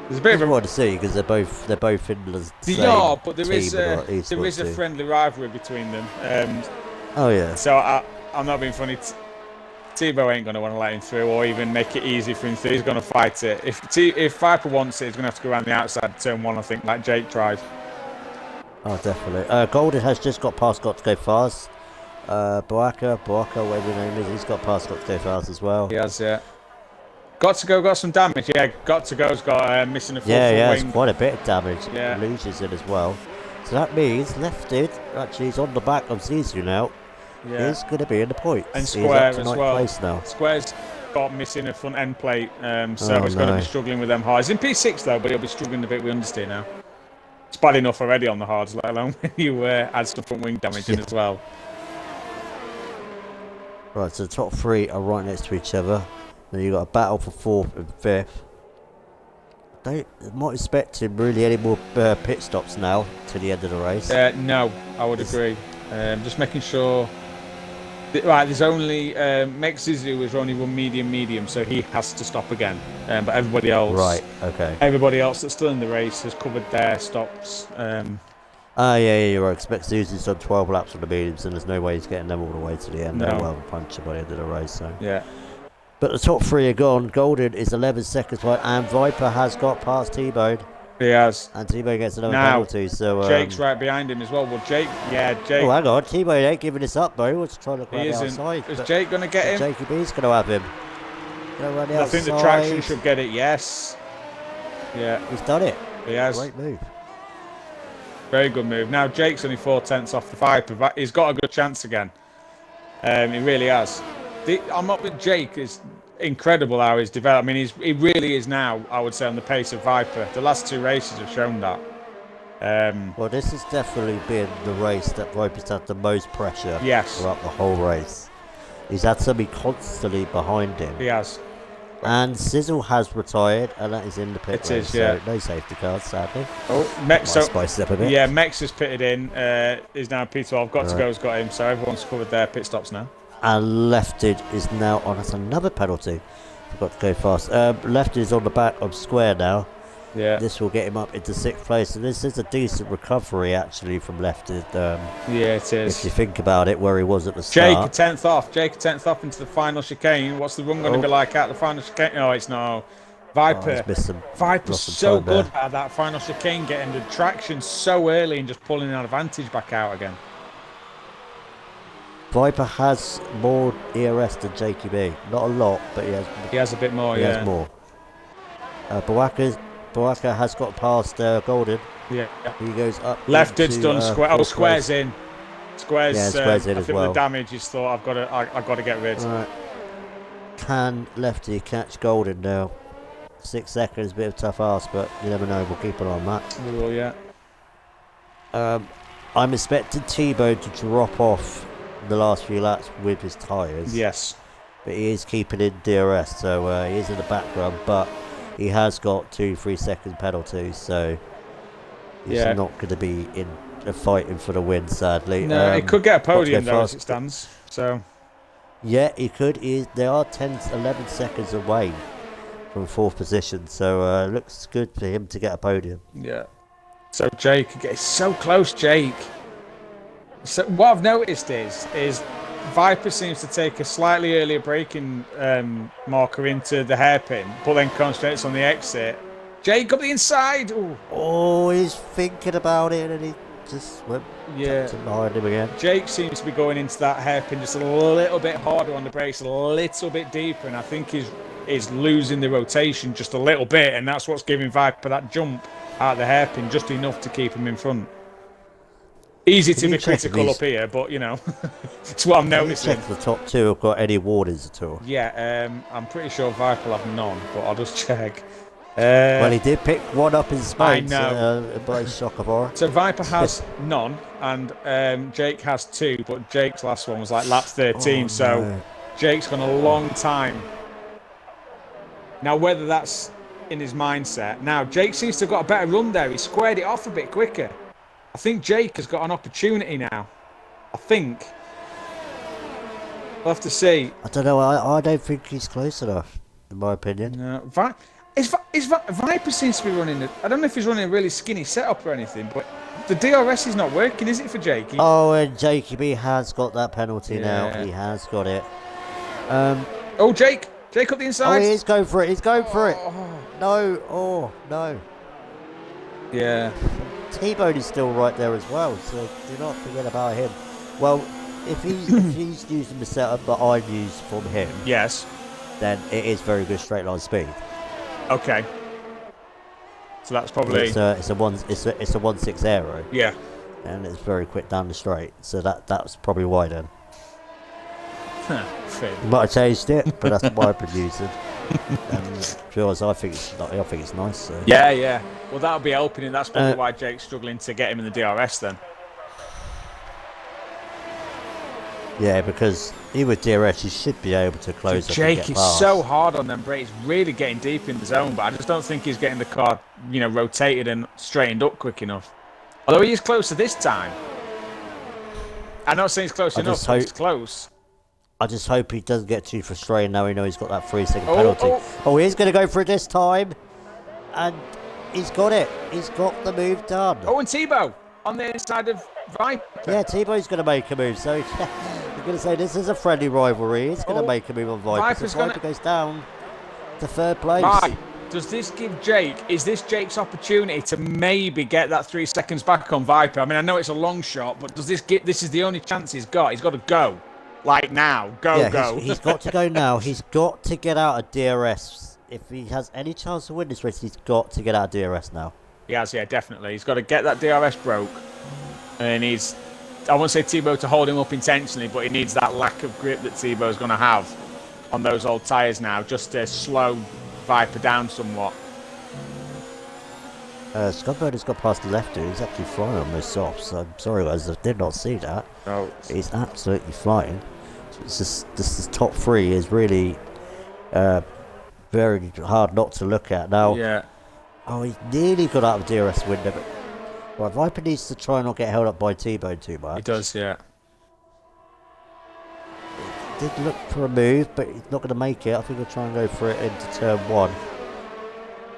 There's a bit of hard to see because they're both in the same but there is a friendly rivalry between them. Oh yeah. So I'm not being funny. Tebow ain't going to want to let him through or even make it easy for him through. He's going to fight it. If Viper wants it, he's going to have to go around the outside of turn one, I think, like Jake tried. Oh, definitely. Golden has just got past Got to Go Fast. Boaka, whatever his name is, he's got past Got to Go Fast as well. He has, yeah. Got to Go got some damage. Yeah, Got to Go's got missing a full wing. It's quite a bit of damage. Yeah. Loses it as well. So that means Lefted, actually, he's on the back of Zizu now. Yeah. He's going to be in the points. And Square as well. Place now. Square's got missing a front end plate, so he's going to be struggling with them hards. He's in P6 though, but he'll be struggling a bit with understeer now. It's bad enough already on the hards, let alone when you add some front wing damage in as well. Right, so the top three are right next to each other. Then you've got a battle for fourth and fifth. I'm not expecting really any more pit stops now to the end of the race. No, I would agree. Just making sure. Right, there's only Mek Zizu is only run medium, so he has to stop again. But everybody else, right? Okay. Everybody else that's still in the race has covered their stops. Yeah, you're right. Expect Zuzu's done 12 laps on the mediums, and there's no way he's getting them all the way to the end. No. They'll have a puncher by the end of the race. So. Yeah. But the top three are gone. Golden is 11 seconds behind, and Viper has got past T-Bone. He has. And T-Bone gets another penalty. So Jake's right behind him as well. Well, Jake. Oh, hang on. T-Bone ain't giving this up, though. He wants to try to look around the outside. Is Jake going to get him? Jakey B's going to have him. I think the traction should get it, yes. Yeah. He's done it. He has. Great move. Very good move. Now, Jake's only 4/10 off the Viper. He's got a good chance again. He really has. I'm not with Jake. It's incredible how he's developed. I mean, he really is now, I would say, on the pace of Viper. The last two races have shown that. Well, this has definitely been the race that Viper's had the most pressure throughout the whole race. He's had somebody constantly behind him. He has. And Sizzle has retired, and that is in the pit lane. So no safety cards, sadly. Oh, Mex. Spice it up a bit. Yeah, Mex has pitted in. Is now P12. Got to go's got him. So everyone's covered their pit stops now. And Lefted is now on. That's another penalty. Forgot to go fast. Lefted is on the back of Square now. Yeah. This will get him up into 6th place. And this is a decent recovery, actually, from Lefted. Yeah, it is. If you think about it, where he was at the start. Jake, 10th off. Jake, 10th off into the final chicane. What's the run going to be like at the final chicane? No, it's not. Viper. Viper's so good at that final chicane, getting the traction so early and just pulling an advantage back out again. Viper has more ERS than Jakey B. Not a lot, but he has a bit more, he has more. Boaka has got past Golden. Yeah. He goes up. Lefted's done Square. Oh, Square's in. Square's in as well. The damage is thought I've got to get rid. Right. Can Lefty catch Golden now? 6 seconds, bit of tough ass, but you never know. We'll keep an eye on that. We will, yeah. I'm expecting Tebow to drop off the last few laps with his tyres. Yes. But he is keeping in DRS, so he is in the background, but he has got 2-3 second penalties, so he's not going to be in fighting for the win, sadly. No, he could get a podium though as it stands. So yeah, he could. They are 11 seconds away from 4th position, so looks good for him to get a podium. Yeah. So Jake, it's so close, Jake. So what I've noticed is Viper seems to take a slightly earlier braking marker into the hairpin, but then concentrates on the exit. Jake up the inside. Ooh. Oh, he's thinking about it, and he just went behind him again. Jake seems to be going into that hairpin just a little bit harder on the brakes, a little bit deeper, and I think he's losing the rotation just a little bit, and that's what's giving Viper that jump out of the hairpin, just enough to keep him in front. Easy to be critical up here, but you know, it's what I'm noticing. Check the top two have got any warnings at all. Yeah, I'm pretty sure Viper will have none, but I'll just check. Well, he did pick one up in Spain. I know. By shock of horror. So Viper has none, and Jake has 2, but Jake's last one was like lap 13, so Jake's gone a long time. Now, whether that's in his mindset. Now, Jake seems to have got a better run there. He squared it off a bit quicker. I think Jake has got an opportunity now. I think. We'll have to see. I don't know. I don't think he's close enough, in my opinion. No, Viper seems to be running. I don't know if he's running a really skinny setup or anything, but the DRS is not working, is it, for Jakey? Oh, and Jakey has got that penalty now. He has got it. Oh, Jake up the inside. Oh, he's going for it. He's going for it. No. Oh, no. Yeah. T-Bone is still right there as well, so do not forget about him. Well, if he's using the setup that I've used from him, yes, then it is very good straight line speed. Okay. So that's probably it's a 1.6 aero. Yeah. And it's very quick down the straight, so that's probably why then. You might have changed it, but that's what I've been using. And to be honest, I think it's nice. So. Yeah. Well, that'll be helping, and that's probably why Jake's struggling to get him in the DRS then. Yeah, because he with DRS, he should be able to close. So Jake is so hard on them brakes, really getting deep in the zone, but I just don't think he's getting the car, rotated and straightened up quick enough. Although he is closer this time. I'm not saying he's close enough, but he's close. I just hope he doesn't get too frustrated now he knows he's got that 3-second penalty. Oh, he's going to go for it this time. And he's got it. He's got the move done. Oh, and Tebow on the inside of Viper. Yeah, Tebow's going to make a move. So you're going to say this is a friendly rivalry. He's going to make a move on Viper. So Viper goes down to 3rd place. Right. Does this give Jake, is this Jake's opportunity to maybe get that 3 seconds back on Viper? I mean, I know it's a long shot, but this is the only chance he's got. He's got to go. Like now, go. He's got to go now. He's got to get out of DRS. If he has any chance to win this race, he's got to get out of DRS now. He has, yeah, definitely. He's got to get that DRS broke. And he needs, I won't say Tebow to hold him up intentionally, but he needs that lack of grip that Tebow's going to have on those old tyres now, just to slow Viper down somewhat. Scott Bowden's got past the left dude. He's actually flying on those softs. I'm sorry guys, I did not see that. Oh. He's absolutely flying. It's just this top 3 is really very hard not to look at. Now, oh, he nearly got out of the DRS window, but Viper needs to try and not get held up by T-Bone too much. He does, yeah. He did look for a move, but he's not going to make it. I think he'll try and go for it into turn 1.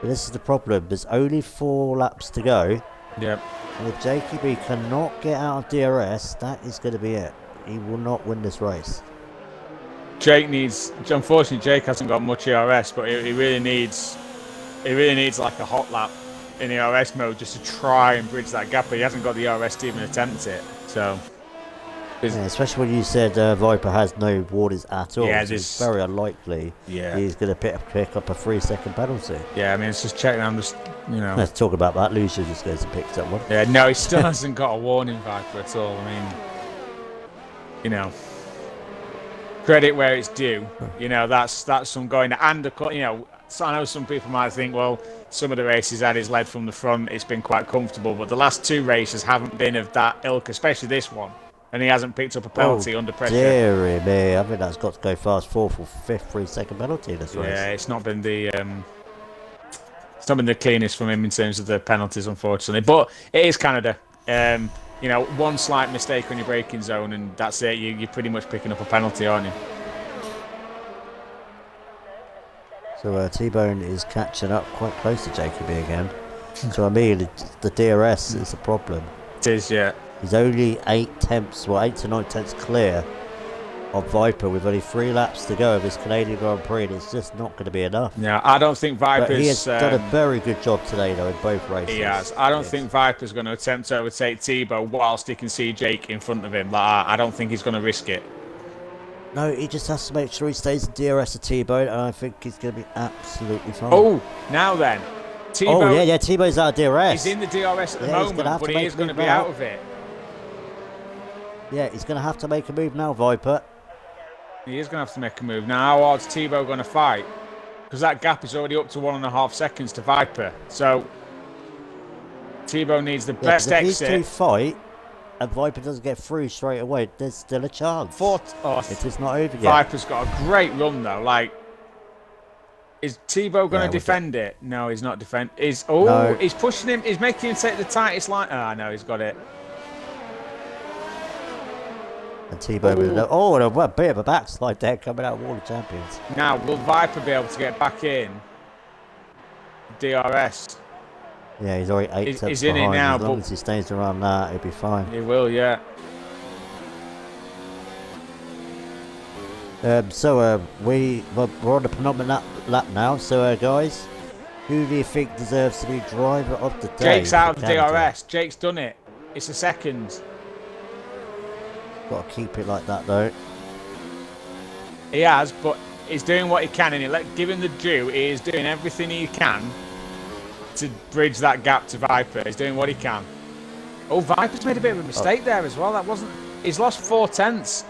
But this is the problem. There's only 4 laps to go. Yep. And if JKB cannot get out of DRS, that is going to be it. He will not win this race. Unfortunately, Jake hasn't got much ERS, but he really needs like a hot lap in ERS mode just to try and bridge that gap. But he hasn't got the ERS to even attempt it. So, especially when you said Viper has no warnings at all. Yeah, it's very unlikely he's going to pick up a 3-second penalty. Yeah, I mean, it's just checking on just, Let's talk about that. Lucia just goes and picks up one. Yeah, no, he still hasn't got a warning Viper at all. I mean, credit where it's due. That's some going. And So I know some people might think, well, some of the races had his led from the front. It's been quite comfortable, but the last 2 races haven't been of that ilk, especially this one. And he hasn't picked up a Oh, penalty under pressure. dearie me. I think that's got to go fast 4th or 5th 3-second penalty in this race. Yeah, it's not been the cleanest from him in terms of the penalties, unfortunately. But it is Canada. You know, one slight mistake on your braking zone, and that's it. You're pretty much picking up a penalty, aren't you? So T-Bone is catching up quite close to Jacoby again. So I mean, the DRS is a problem. It is, yeah. He's only 8 tenths, well 8 to 9 tenths clear of Viper with only 3 laps to go of his Canadian Grand Prix, and it's just not going to be enough. Yeah, I don't think Viper's... But he has done a very good job today, though, in both races. He has. I don't think Viper's going to attempt to overtake Tebow whilst he can see Jake in front of him. Like, I don't think he's going to risk it. No, he just has to make sure he stays in DRS to T-Bone, and I think he's going to be absolutely fine. Oh, now then. Tebow, oh, yeah, T-Bone's out of DRS. He's in the DRS at the moment, but he is going to be out of it. Yeah, he's going to have to make a move now, Viper. He is going to have to make a move. Now, how hard's Tebow going to fight? Because that gap is already up to 1.5 seconds to Viper. So, Tebow needs the best exit. If these two fight, and Viper doesn't get through straight away, there's still a chance. It is not over yet. Viper's got a great run, though. Like, is Tebow going to defend it? No, he's not defend. He's pushing him. He's making him take the tightest line. Ah, no, he's got it. And Tebow with a bit of a backslide there coming out of World Champions. Now, will Viper be able to get back in? DRS. Yeah, he's already 8 tenths in behind. it now, as long as he stays around that, he'll be fine. He will, yeah. We're on the penultimate lap now. So, guys, who do you think deserves to be driver of the day? Jake's out of the DRS. Jake's done it. It's a second. Got to keep it like that, though. He has, but he's doing what he can, and give him the due. He is doing everything he can to bridge that gap to Viper. He's doing what he can. Oh, Viper's made a bit of a mistake there as well. That wasn't. He's lost 4 tenths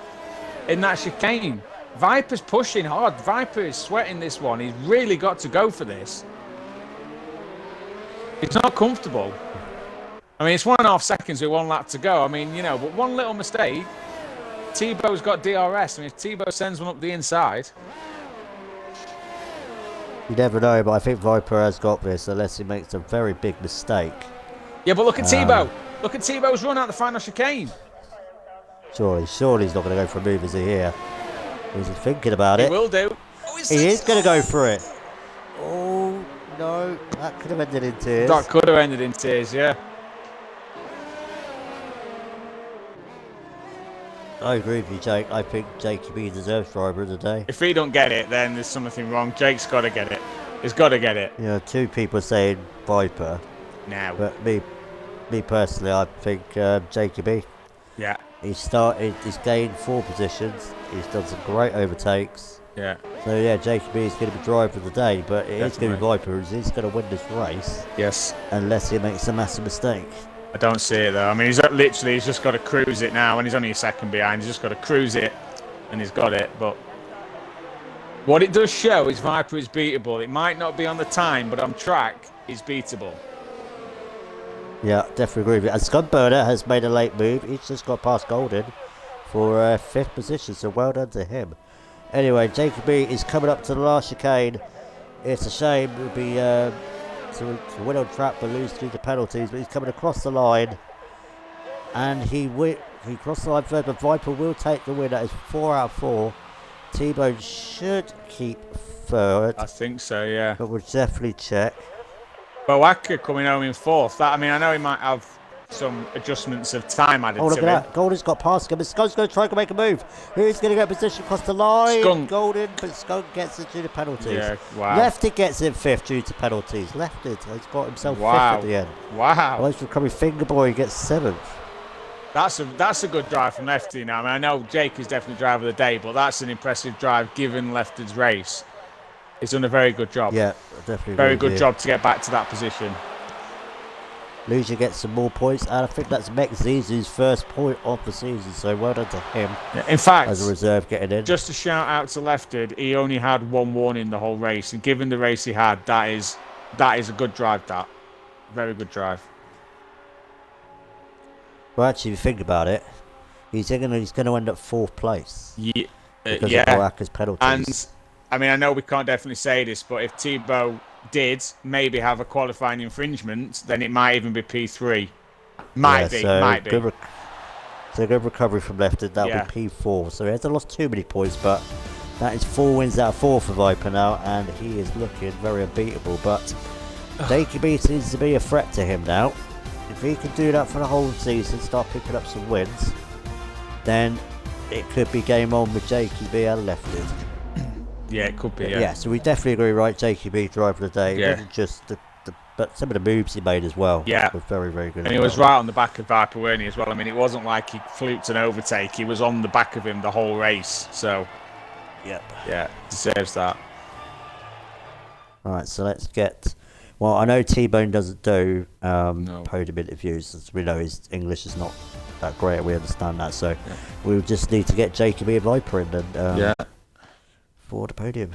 in that chicane. Viper's pushing hard. Viper is sweating this one. He's really got to go for this. He's not comfortable. I mean, it's 1.5 seconds with 1 lap to go. I mean, you know, but one little mistake. Tebow's got DRS. I mean, if Tebow sends one up the inside. You never know, but I think Viper has got this unless he makes a very big mistake. Yeah, but look at Tebow. Look at Tebow's run out the final chicane. Surely he's not going to go for a move, is he here? He's thinking about it. He will do. Oh, he is going to go for it. Oh, no. That could have ended in tears. That could have ended in tears, yeah. I agree with you, Jake. I think Jacoby deserves driver of the day. If he don't get it, then there's something wrong. Jake's got to get it. He's got to get it. You know, 2 people saying Viper. Now. But me personally, I think Jacoby. Yeah. He's gained 4 positions. He's done some great overtakes. Yeah. So yeah, Jacoby is going to be driver of the day, but it is going to be Viper who's going to win this race. Yes. Unless he makes a massive mistake. I don't see it though. I mean, he's just got to cruise it now, and he's only a second behind. He's just got to cruise it, and he's got it. But what it does show is Viper is beatable. It might not be on the time, but on track, he's beatable. Yeah, definitely agree with you. And Scudburner has made a late move. He's just got past Golden for 5th position, so well done to him. Anyway, Jacoby is coming up to the last chicane. It's a shame it would be to win on track but lose due to penalties, but he's coming across the line. And he crossed the line first, but Viper will take the win. That is 4 out of 4. T-Bone should keep third. I think so, yeah. But we'll definitely check. Boaka coming home in 4th. I mean, I know he might have some adjustments of time added to him. Oh, look at that. Golden's got past him. Skunk's going to try to make a move. Who's going to get position across the line? Skunk. Golden, but Skunk gets it due to penalties. Yeah, wow. Lefty gets in 5th due to penalties. Lefty has got himself 5th at the end. Wow. Most becoming Fingerboy gets 7th. That's a good drive from Lefty now. I mean, I know Jake is definitely driver of the day, but that's an impressive drive given Lefty's race. He's done a very good job. Yeah, definitely. Very good job to get back to that position. Lucia gets some more points, and I think that's Mek Zizou's first point of the season, so well done to him. Yeah, in fact, as a reserve getting in. Just a shout out to Lefted, he only had one warning the whole race, and given the race he had, that is a good drive. That very good drive. Well, actually, if you think about it, he's going to end up 4th place. Yeah, because of Baraka's penalties. And I mean, I know we can't definitely say this, but if Thibaut did maybe have a qualifying infringement, then it might even be P3. Might be. So good recovery from Lefted. That'll be P4. So he hasn't lost too many points, but that is 4 wins out of 4 for Viper now, and he is looking very unbeatable. But Jakey seems to be a threat to him now. If he can do that for the whole season, start picking up some wins, then it could be game on with Jakey and Lefted. Yeah, it could be. Yeah, so we definitely agree, right? Jakey driver of the day. Yeah. It wasn't just but some of the moves he made as well. Yeah, were very, very good. And he was right on the back of Viper, weren't he, as well? I mean, it wasn't like he fluked an overtake. He was on the back of him the whole race. So, yeah, deserves that. All right, so let's get. Well, I know T-Bone doesn't do podium interviews. As we know, his English is not that great. We understand that. So we just need to get Jacob and Viper in and for the podium.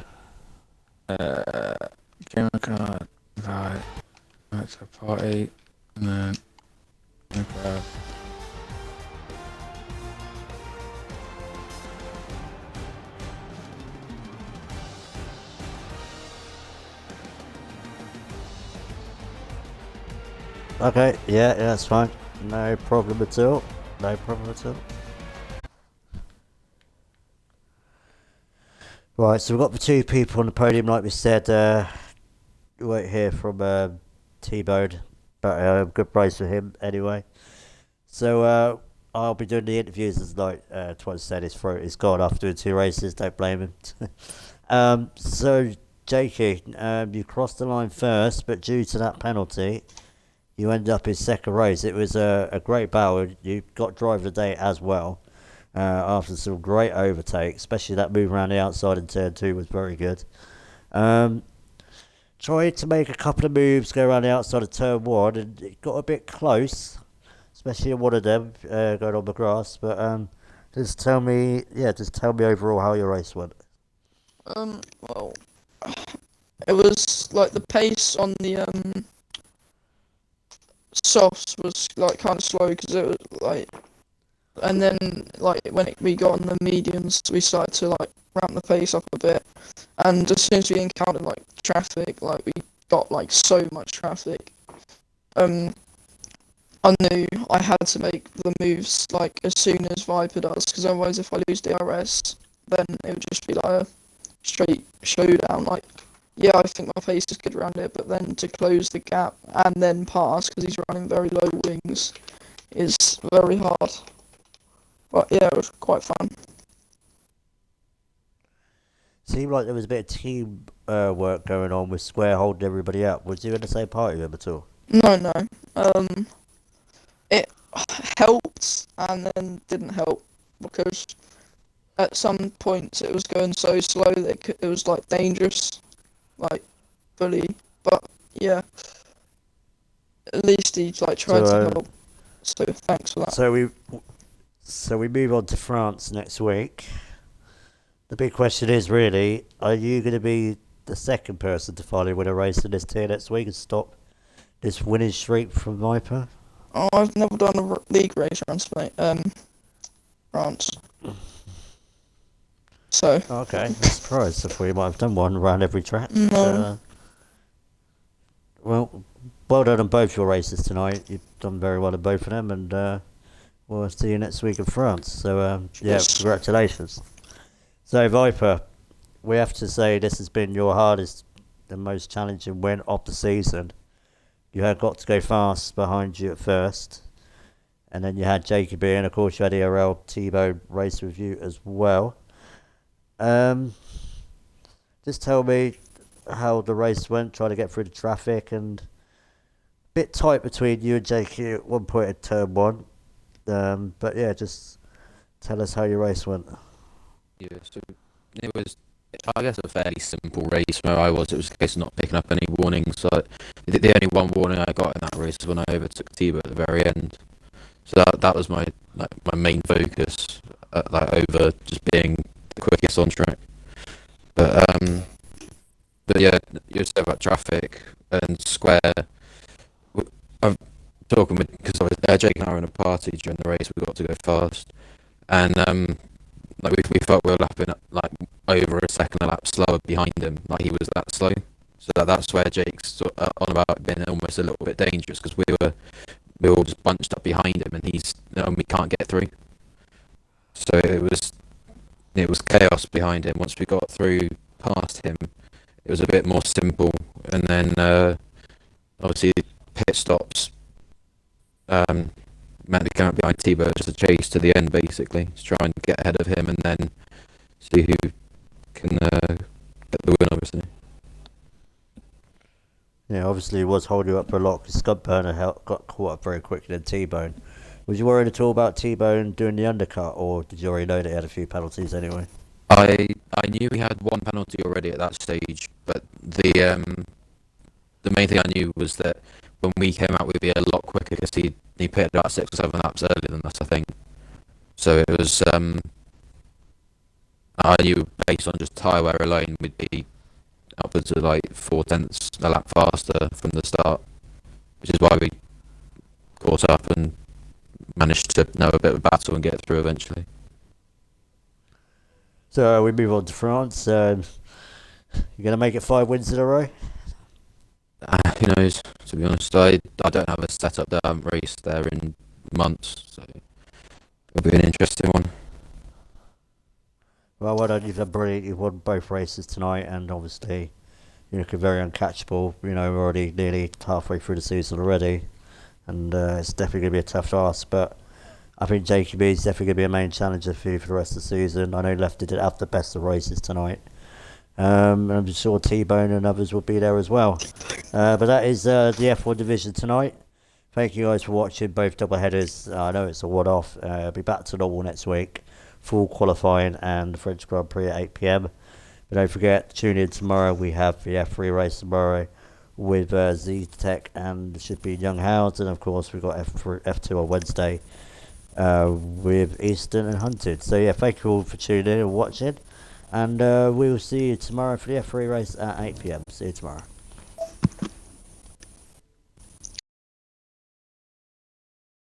Game of card. Right. That's a party. And then. Okay. Okay, yeah, that's fine. No problem at all. No problem at all. Right, so we've got the 2 people on the podium, like we said. We won't hear from T-Bone, but good praise for him anyway. So I'll be doing the interviews as like Twan said, his throat is gone after doing 2 races, don't blame him. So, Jakey, you crossed the line first, but due to that penalty, you ended up in 2nd race. It was a great battle. You got driver of the day as well. After some great overtakes, especially that move around the outside in turn 2 was very good. Tried to make a couple of moves, go around the outside of turn 1, and it got a bit close, especially in one of them, going on the grass. But just tell me overall how your race went. Well, it was like the pace on the softs was like kind of slow because it was like, and then like when we got on the mediums, we started to like ramp the pace up a bit, and as soon as we encountered like traffic, like we got like so much traffic, I knew I had to make the moves like as soon as Viper does, because otherwise if I lose DRS, then it would just be like a straight showdown. Like, yeah, I think my pace is good around it, but then to close the gap and then pass, because he's running very low wings, is very hard. But yeah, it was quite fun. Seemed like there was a bit of team work going on with Square holding everybody up. Was you in the same party with them at all? No. It helped and then didn't help, because at some points it was going so slow that it was like dangerous, like fully. But yeah, at least he like tried to help. So thanks for that. So we move on to France next week. The big question is really, are you going to be the second person to finally win a race in this tier next week and stop this winning streak from Viper? Oh, I've never done a league race around France. So. Okay, I'm surprised. I thought you might have done one around every track. No. Well done on both your races tonight. You've done very well in both of them, and we'll see you next week in France. So, congratulations. So, Viper, we have to say this has been your hardest and most challenging win of the season. You had got to go fast behind you at first, and then you had Jacob and of course you had ERL T-Bone race with you as well. Just tell me how the race went, trying to get through the traffic, and a bit tight between you and Jakey at one point at turn 1. But yeah, just tell us how your race went. Yeah, so it was I guess a fairly simple race where I was. It was a case of not picking up any warnings. So the only one warning I got in that race was when I overtook Tibo at the very end. So that was my my main focus, over just being the quickest on track. But but yeah, you said about traffic and square. I'm talking with because Jake and I were in a party during the race. We got to go fast, and we felt we were lapping like over a second a lap slower behind him. Like he was that slow. So that's where Jake's on about being almost a little bit dangerous because we were all just bunched up behind him, and we can't get through. So it was chaos behind him. Once we got through past him, it was a bit more simple, and then obviously pit stops meant to come up behind Tebow, just a chase to the end basically, just trying to get ahead of him and then see who can get the win obviously. Yeah, obviously he was holding you up for a lot because Scud Burner got caught up very quickly in T-Bone. Was you worried at all about T-Bone doing the undercut, or did you already know that he had a few penalties anyway? I knew he had one penalty already at that stage, but the main thing I knew was that when we came out, we'd be a lot quicker because he pitted about 6 or 7 laps earlier than us, I think. So it was I knew based on just tyre wear alone, we'd be upwards of like 4/10 a lap faster from the start, which is why we caught up and managed to know a bit of battle and get through eventually. So we move on to France. You're going to make it 5 wins in a row? Who knows? To be honest, I don't have a setup that I haven't raced there in months, so it'll be an interesting one. Well, well done. You've done brilliant. You've won both races tonight, and obviously you're looking very uncatchable. You know, we're already nearly halfway through the season already, and it's definitely going to be a tough task. But I think JQB is definitely going to be a main challenger for you for the rest of the season. I know Lefty did have the best of races tonight. And I'm sure T-Bone and others will be there as well. But that is the F1 division tonight. Thank you guys for watching both double headers. I know it's a one-off. I'll be back to normal next week. Full qualifying and the French Grand Prix at 8 p.m. But don't forget, tune in tomorrow. We have the F3 race tomorrow with Z-Tech and it should be Young Hounds. And of course, we've got F2 on Wednesday with Easton and Hunted. So yeah, thank you all for tuning in and watching. And we will see you tomorrow for the F3 race at 8 p.m. See you tomorrow.